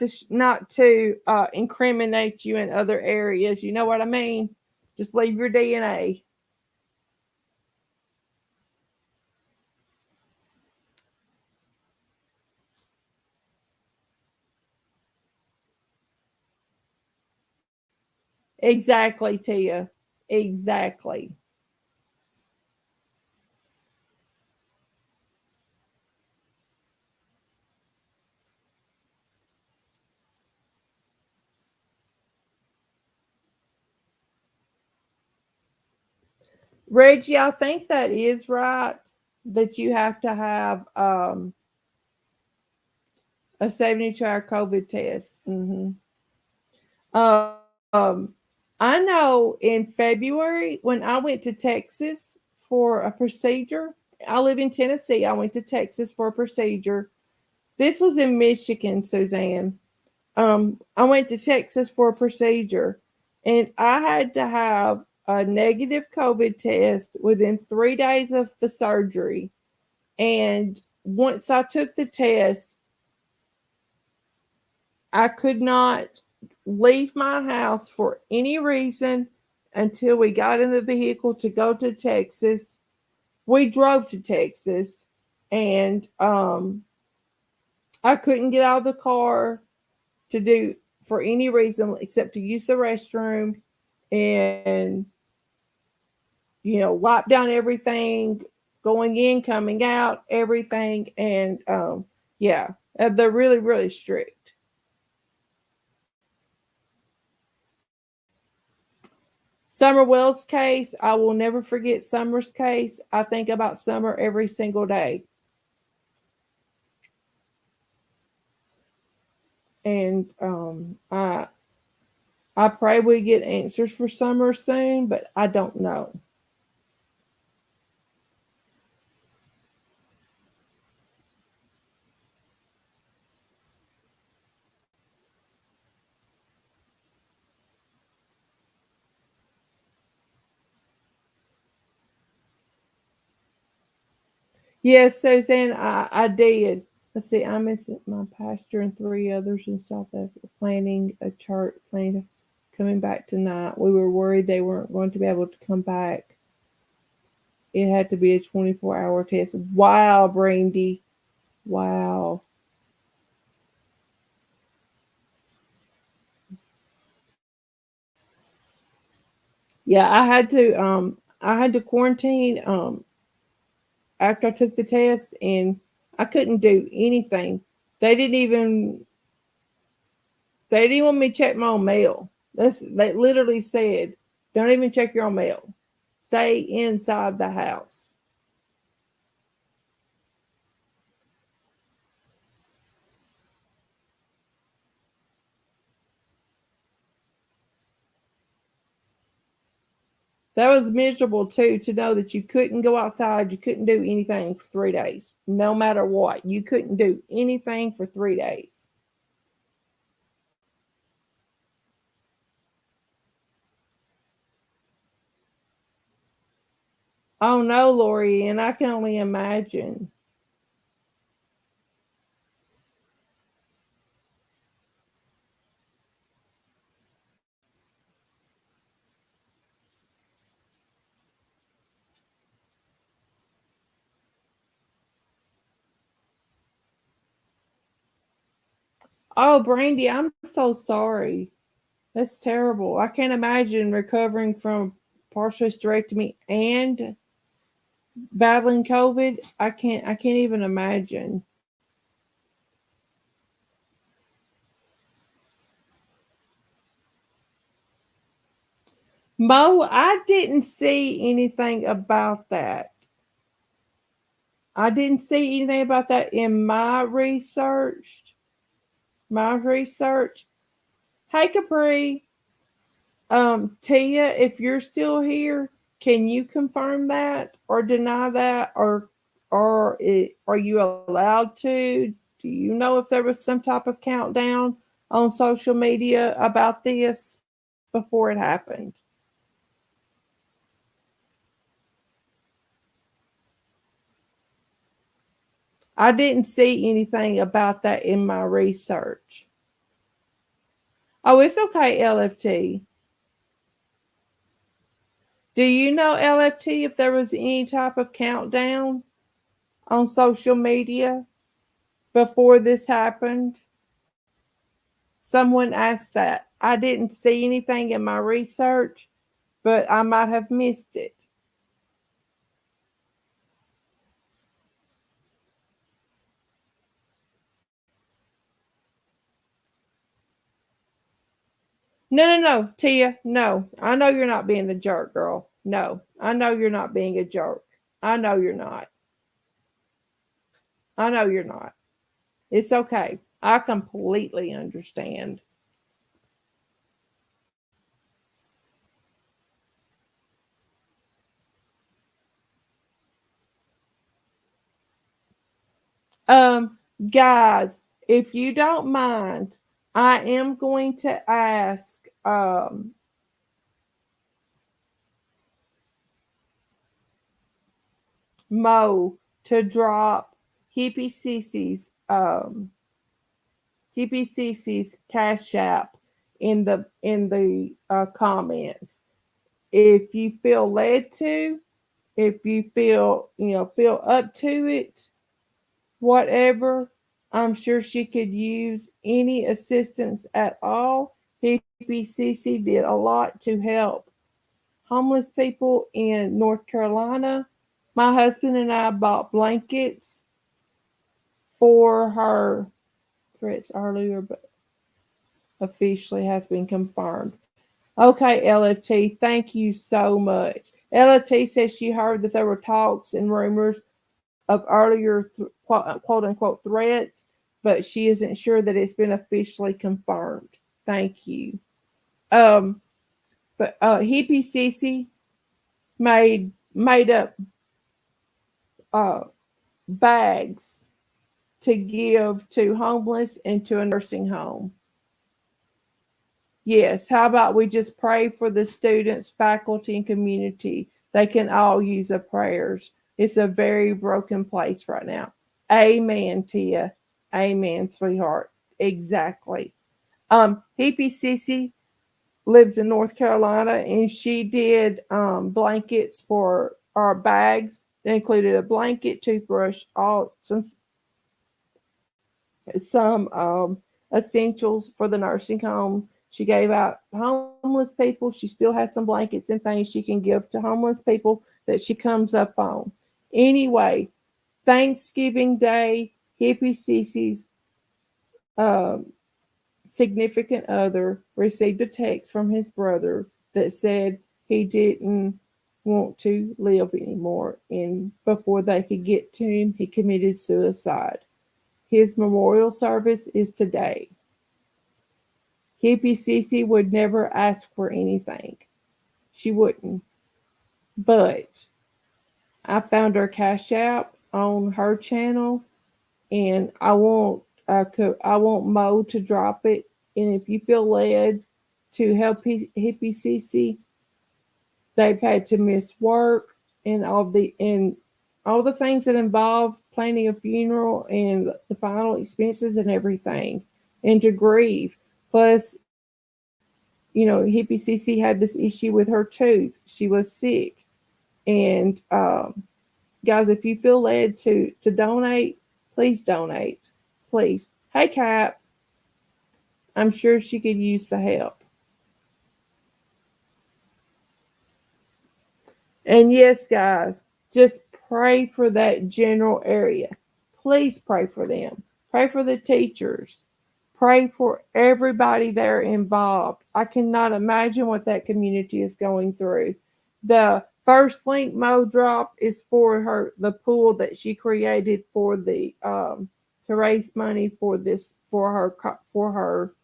to incriminate you in other areas. You know what I mean? Just leave your DNA. Exactly, Tia. Exactly. Reggie, I think that is right. that you have to have a 72-hour COVID test. Um, I know in February when I went to Texas for a procedure, I live in Tennessee. I went to Texas for a procedure. This was in Michigan, Suzanne. I went to Texas for a procedure, and I had to have a negative COVID test within 3 days of the surgery. And once I took the test, I could not leave my house for any reason until we got in the vehicle to go to Texas. We drove to Texas, and I couldn't get out of the car to do for any reason except to use the restroom and wipe down everything, going in, coming out, everything. And yeah, they're really, really strict. Summer Wells' case, I will never forget Summer's case. I think about Summer every single day. And I pray we get answers for Summer soon, but I don't know. Yes, Suzanne, I did. Let's see, I missing my pastor and three others in South Africa planning a church, planning coming back tonight. We were worried they weren't going to be able to come back. It had to be a 24-hour test. Wow, Brandy. Wow. Yeah, I had to quarantine after I took the test, and I couldn't do anything. They didn't even they didn't want me to check my own mail. They literally said, don't even check your own mail. Stay inside the house. That was miserable too, to know that you couldn't go outside, you couldn't do anything for 3 days, no matter what. You couldn't do anything for 3 days. Oh no, Lori, and I can only imagine. Oh, Brandy, I'm so sorry. That's terrible. I can't imagine recovering from partial hysterectomy and battling COVID. I can't even imagine. Mo, I didn't see anything about that. I didn't see anything about that in my research. My research. Hey Capri, Tia, if you're still here, can you confirm that or deny that, are you allowed to? Do you know if there was some type of countdown on social media about this before it happened? I didn't see anything about that in my research. Oh, it's okay, LFT. Do you know, LFT, if there was any type of countdown on social media before this happened? Someone asked that. I didn't see anything in my research, but I might have missed it. No, no, no, Tia, no. I know you're not being a jerk, girl. No, I know you're not being a jerk. I know you're not. I know you're not. It's okay. I completely understand. Guys, if you don't mind, I am going to ask Mo to drop Hippie Cece's Cash App in the comments. If you feel led to, if you feel up to it, whatever. I'm sure she could use any assistance at all. PPCC did a lot to help homeless people in North Carolina. My husband and I bought blankets for her threats earlier, but officially has been confirmed. Okay, LFT, thank you so much. LFT says she heard that there were talks and rumors of earlier quote unquote threats, but she isn't sure that it's been officially confirmed. Thank you. Um, but Hippie Cece made up uh, bags to give to homeless and to a nursing home. Yes, how about we just pray for the students, faculty, and community? They can all use the prayers. It's a very broken place right now. Amen, Tia. Amen, sweetheart. Exactly. Hippie Sissy lives in North Carolina, and she did blankets for our bags. They included a blanket, toothbrush, all some essentials for the nursing home. She gave out homeless people. She still has some blankets and things she can give to homeless people that she comes up on. Anyway, Thanksgiving Day, Hippie Cece's um, significant other received a text from his brother that said he didn't want to live anymore. And before they could get to him, he committed suicide. His memorial service is today. Hippie Cece would never ask for anything. She wouldn't. But I found her Cash App on her channel, and I want Mo to drop it. And if you feel led to help Hippie Cece, they've had to miss work and all the things that involve planning a funeral and the final expenses and everything, and to grieve. Plus, Hippie Cece had this issue with her tooth. She was sick, and guys, if you feel led to donate, please donate, please. Hey, Cap, I'm sure she could use the help. And yes, guys, just pray for that general area. Please pray for them. Pray for the teachers. Pray for everybody there involved. I cannot imagine what that community is going through. The first link Mo drop is for the pool that she created for the to raise money for her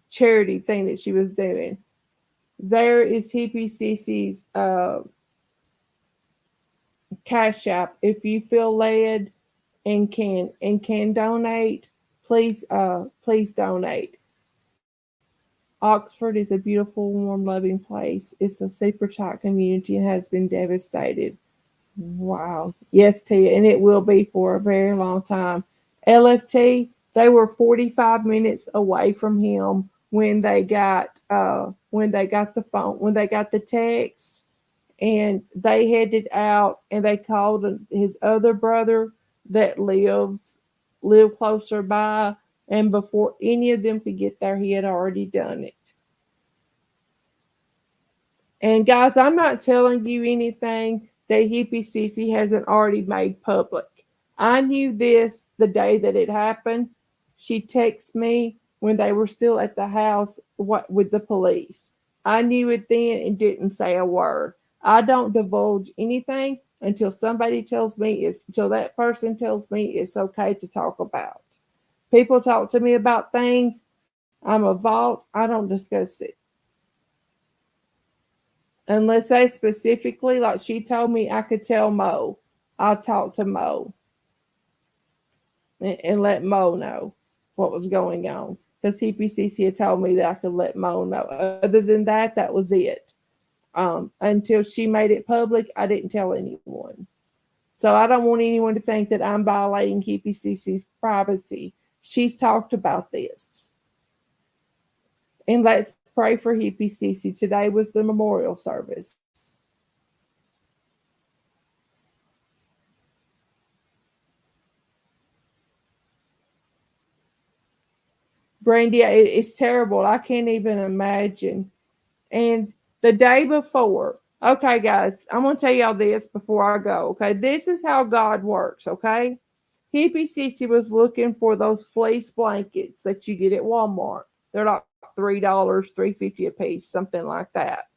charity thing that she was doing. There is Hippie Cece's Cash App. If you feel led and can donate, please donate. Oxford is a beautiful, warm, loving place. It's a super tight community and has been devastated. Wow. Yes, Tia, and it will be for a very long time. LFT, they were 45 minutes away from him when they got the text, and they headed out and they called his other brother that lived closer by, and before any of them could get there, he had already done it. And guys, I'm not telling you anything that Hippie Cece hasn't already made public. I knew this the day that it happened. She texted me when they were still at the house with the police. I knew it then and didn't say a word. I don't divulge anything until until that person tells me it's okay to talk about. People talk to me about things. I'm a vault. I don't discuss it. Unless they specifically, like she told me I could tell Mo, I'll talk to Mo and let Mo know what was going on. Because CPCC had told me that I could let Mo know. Other than that, that was it. Until she made it public, I didn't tell anyone. So I don't want anyone to think that I'm violating KPCC's privacy. She's talked about this. And let's pray for HPCC. Today was the memorial service. Brandy, it's terrible. I can't even imagine. And the day before, okay, guys, I'm going to tell y'all this before I go. Okay, this is how God works. Okay, HPCC was looking for those fleece blankets that you get at Walmart. They're like $3, $3.50 a piece, something like that.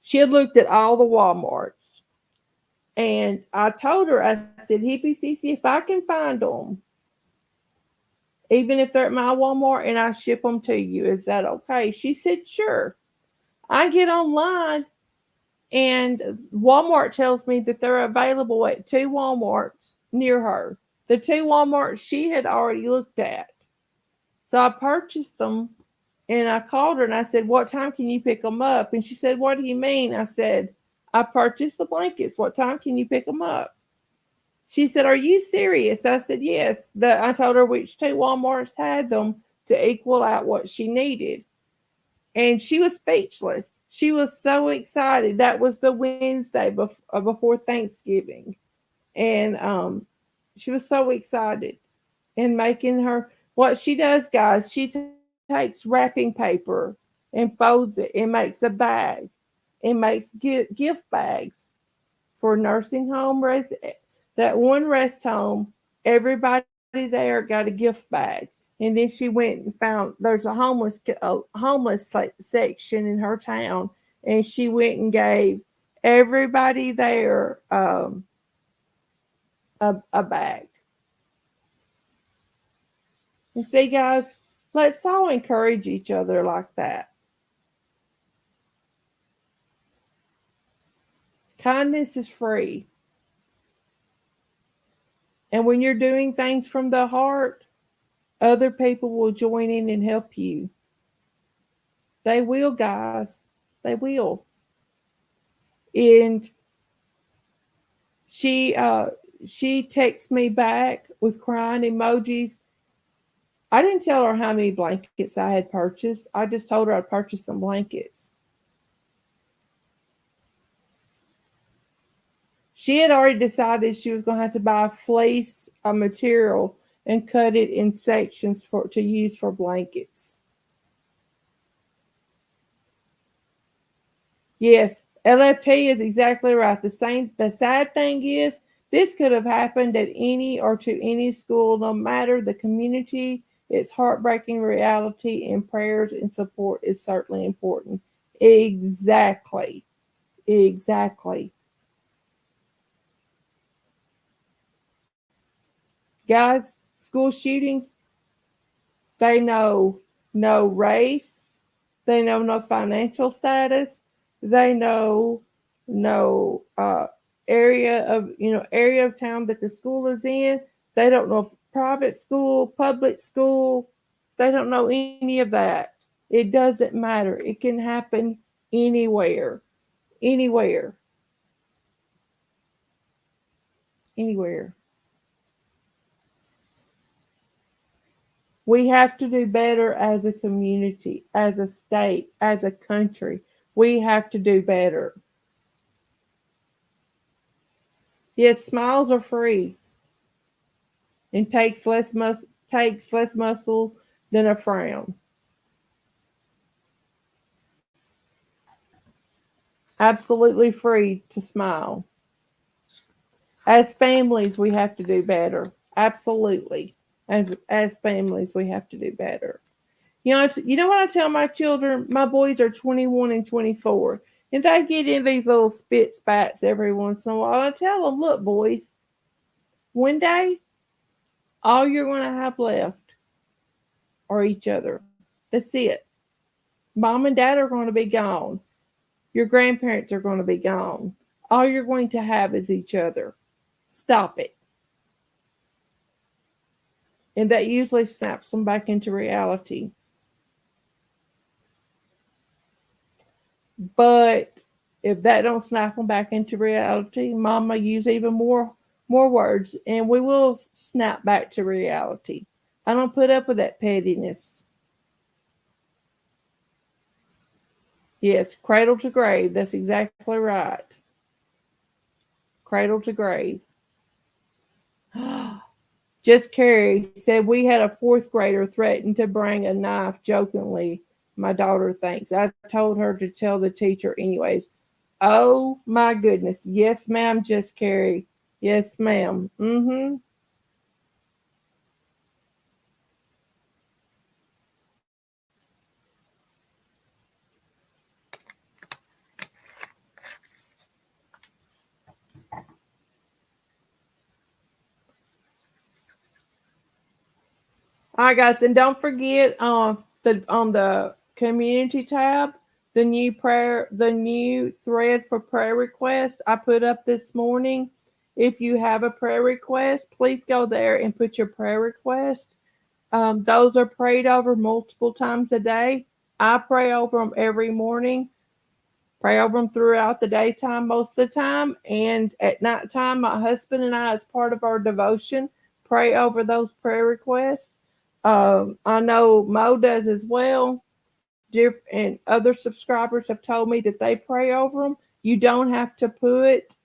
She had looked at all the Walmarts, and I told her, I said, HPCC, if I can find them, even if they're at my Walmart and I ship them to you, is that okay? She said, sure. I get online and Walmart tells me that they're available at 2 Walmarts near her. The 2 Walmarts she had already looked at. So I purchased them and I called her and I said, what time can you pick them up? And she said, what do you mean? I said, I purchased the blankets. What time can you pick them up? She said, are you serious? I said, yes. I told her which 2 Walmarts had them to equal out what she needed. And she was speechless. She was so excited. That was the Wednesday before Thanksgiving. And she was so excited. And making her, what she does, guys, she takes wrapping paper and folds it and makes a bag and makes gift bags for nursing home. That one rest home, everybody there got a gift bag. And then she went and found there's a homeless section in her town, and she went and gave everybody there a bag. And see, guys, let's all encourage each other like that. Kindness is free. And when you're doing things from the heart, other people will join in and help you. They will, guys. They will. And she texts me back with crying emojis. I didn't tell her how many blankets I had purchased. I just told her I'd purchased some blankets. She had already decided she was going to have to buy fleece material and cut it in sections to use for blankets. Yes, LFT is exactly right. The sad thing is, this could have happened at any or to any school, no matter the community. It's heartbreaking reality, and prayers and support is certainly important. Exactly. Guys, school shootings, they know no race, they know no financial status, they know no area of town that the school is in. They don't know if private school, public school. They don't know any of that. It doesn't matter. It can happen anywhere. Anywhere. We have to do better as a community, as a state, as a country. We have to do better. Yes, smiles are free and takes less muscle than a frown. Absolutely free to smile. As families, we have to do better. Absolutely. As families, we have to do better. You know what I tell my children? My boys are 21 and 24. And they get in these little spit spats every once in a while. I tell them, look, boys, one day, all you're going to have left are each other. That's it. Mom and dad are going to be gone. Your grandparents are going to be gone. All you're going to have is each other. Stop it. And that usually snaps them back into reality. But if that don't snap them back into reality, Mama use even more words, and we will snap back to reality. I don't put up with that pettiness. Yes, cradle to grave. That's exactly right. Cradle to grave. Just Carrie said we had a fourth grader threaten to bring a knife jokingly. My daughter thinks. I told her to tell the teacher anyways. Oh my goodness. Yes, ma'am, Just Carrie. Yes, ma'am. Mm-hmm. All right, guys, and don't forget on the community tab, the new thread for prayer requests I put up this morning. If you have a prayer request, please go there and put your prayer request. Those are prayed over multiple times a day. I pray over them every morning. Pray over them throughout the daytime most of the time, and at nighttime, my husband and I, as part of our devotion, pray over those prayer requests. I know Mo does as well. And other subscribers have told me that they pray over them. You don't have to put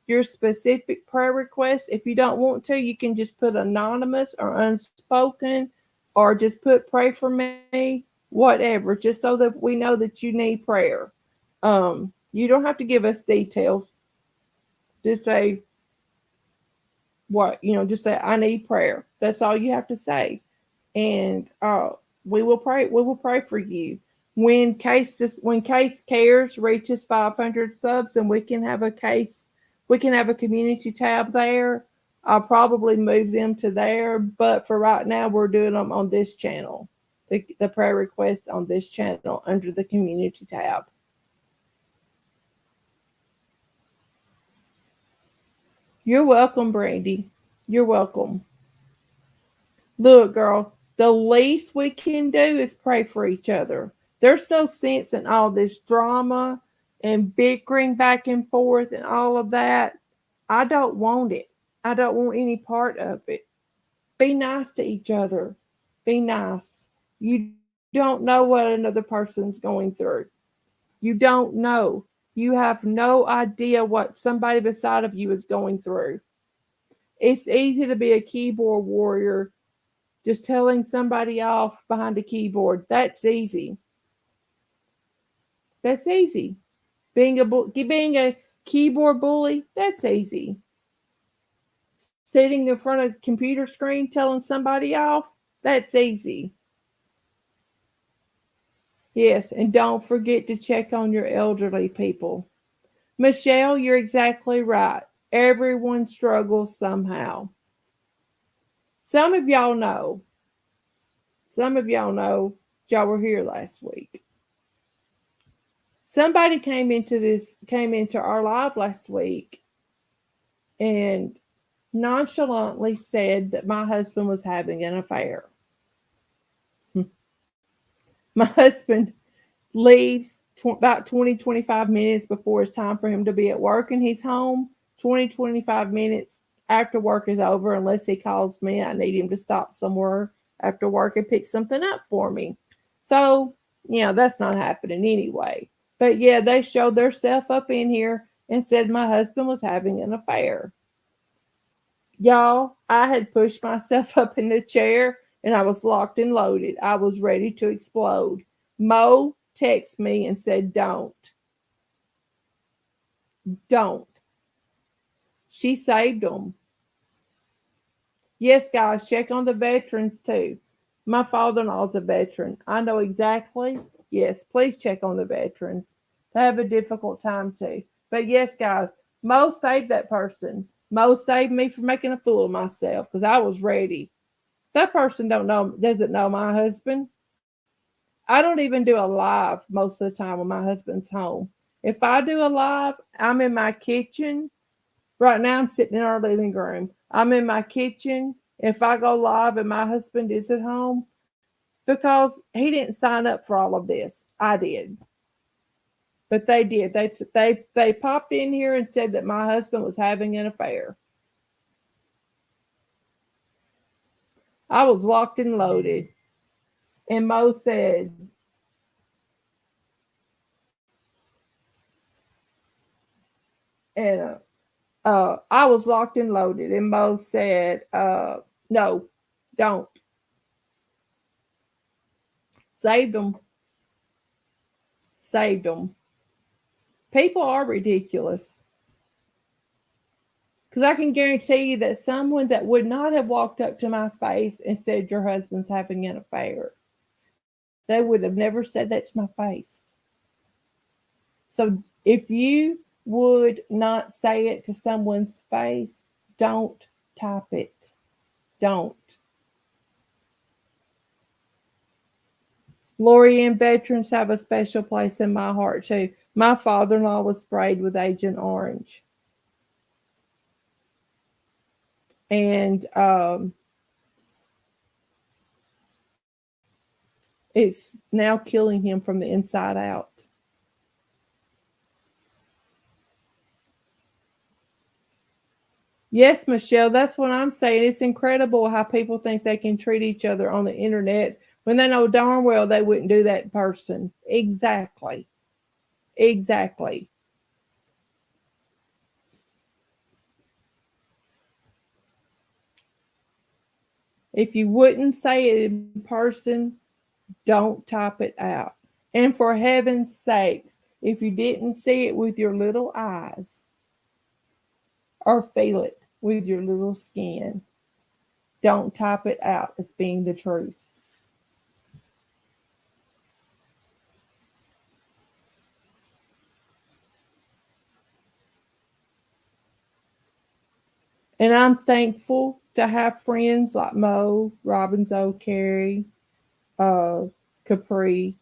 your specific prayer request. If you don't want to, you can just put anonymous or unspoken, or just put pray for me, whatever, just so that we know that you need prayer. You don't have to give us details. Just say just say I need prayer. That's all you have to say. And we will pray. We will pray for you. When Case Cares reaches 500 subs, and we can have a community tab there. I'll probably move them to there, but for right now, we're doing them on this channel. The prayer request on this channel under the community tab. You're welcome, Brandy. You're welcome. Look, girl, the least we can do is pray for each other. There's no sense in all this drama and bickering back and forth and all of that. I don't want it. I don't want any part of it. Be nice to each other. Be nice. You don't know what another person's going through. You don't know. You have no idea what somebody beside of you is going through. It's easy to be a keyboard warrior, just telling somebody off behind a keyboard. That's easy. That's easy. Being a keyboard bully, that's easy. Sitting in front of a computer screen telling somebody off, that's easy. Yes, and don't forget to check on your elderly people. Michelle, you're exactly right. Everyone struggles somehow. Some of y'all know, y'all were here last week. Somebody came into our live last week and nonchalantly said that my husband was having an affair. My husband leaves about 20-25 minutes before it's time for him to be at work, and he's home 20-25 minutes after work is over, unless he calls me. I need him to stop somewhere after work and pick something up for me. So, that's not happening anyway. But yeah, they showed their self up in here and said my husband was having an affair. Y'all, I had pushed myself up in the chair and I was locked and loaded. I was ready to explode. Mo texted me and said, Don't. She saved them. Yes, guys, check on the veterans too. My father-in-law is a veteran. I know exactly. Yes, please check on the veterans. to have a difficult time too. But yes, guys, Mo saved that person. Mo saved me from making a fool of myself because I was ready. That person doesn't know my husband. I don't even do a live most of the time when my husband's home. If I do a live, I'm in my kitchen. Right now, I'm sitting in our living room. I'm in my kitchen. If I go live and my husband is at home, because he didn't sign up for all of this, I did. But they did. They popped in here and said that my husband was having an affair. I was locked and loaded. And Mo said, and I was locked and loaded. And Mo said, no, don't. Saved them. Saved them. People are ridiculous. Because I can guarantee you that someone that would not have walked up to my face and said, your husband's having an affair, they would have never said that to my face. So if you would not say it to someone's face, don't type it. Don't. Lori Ann, veterans have a special place in my heart too. My father-in-law was sprayed with Agent Orange. And it's now killing him from the inside out. Yes, Michelle, that's what I'm saying. It's incredible how people think they can treat each other on the internet when they know darn well they wouldn't do that in person. Exactly. Exactly. If you wouldn't say it in person, don't type it out. And for heaven's sakes, if you didn't see it with your little eyes or feel it with your little skin, don't type it out as being the truth. And I'm thankful to have friends like Mo, Robbins Carey, Capri,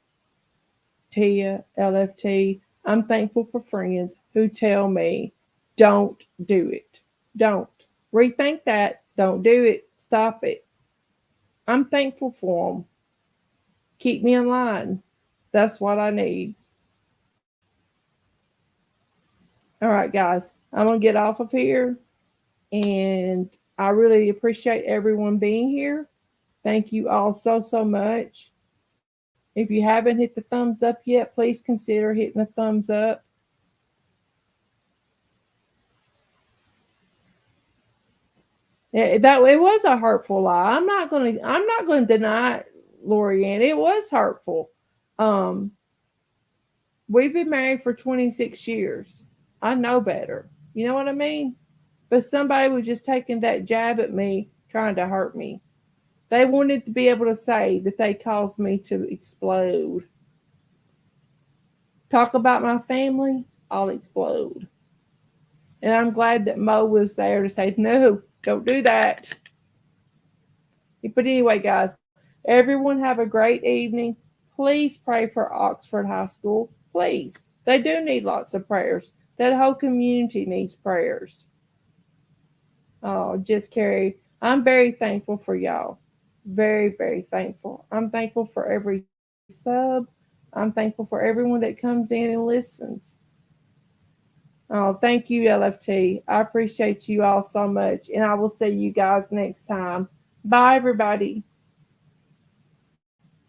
Tia, LFT. I'm thankful for friends who tell me, don't do it. Don't. Rethink that. Don't do it. Stop it. I'm thankful for them. Keep me in line. That's what I need. All right, guys. I'm going to get off of here. And I really appreciate everyone being here. Thank you all so much. If you haven't hit the thumbs up yet, please consider hitting the thumbs up. It was a hurtful lie. I'm not going to deny it, Lorianne. It was hurtful. We've been married for 26 years. I know better. You know what I mean? But somebody was just taking that jab at me, trying to hurt me. They wanted to be able to say that they caused me to explode. Talk about my family, I'll explode. And I'm glad that Mo was there to say, no, don't do that. But anyway, guys, everyone have a great evening. Please pray for Oxford High School. Please. They do need lots of prayers. That whole community needs prayers. Oh, just Carrie, I'm very thankful for y'all. Very, very thankful. I'm thankful for every sub. I'm thankful for everyone that comes in and listens. Oh, thank you, LFT. I appreciate you all so much. And I will see you guys next time. Bye, everybody.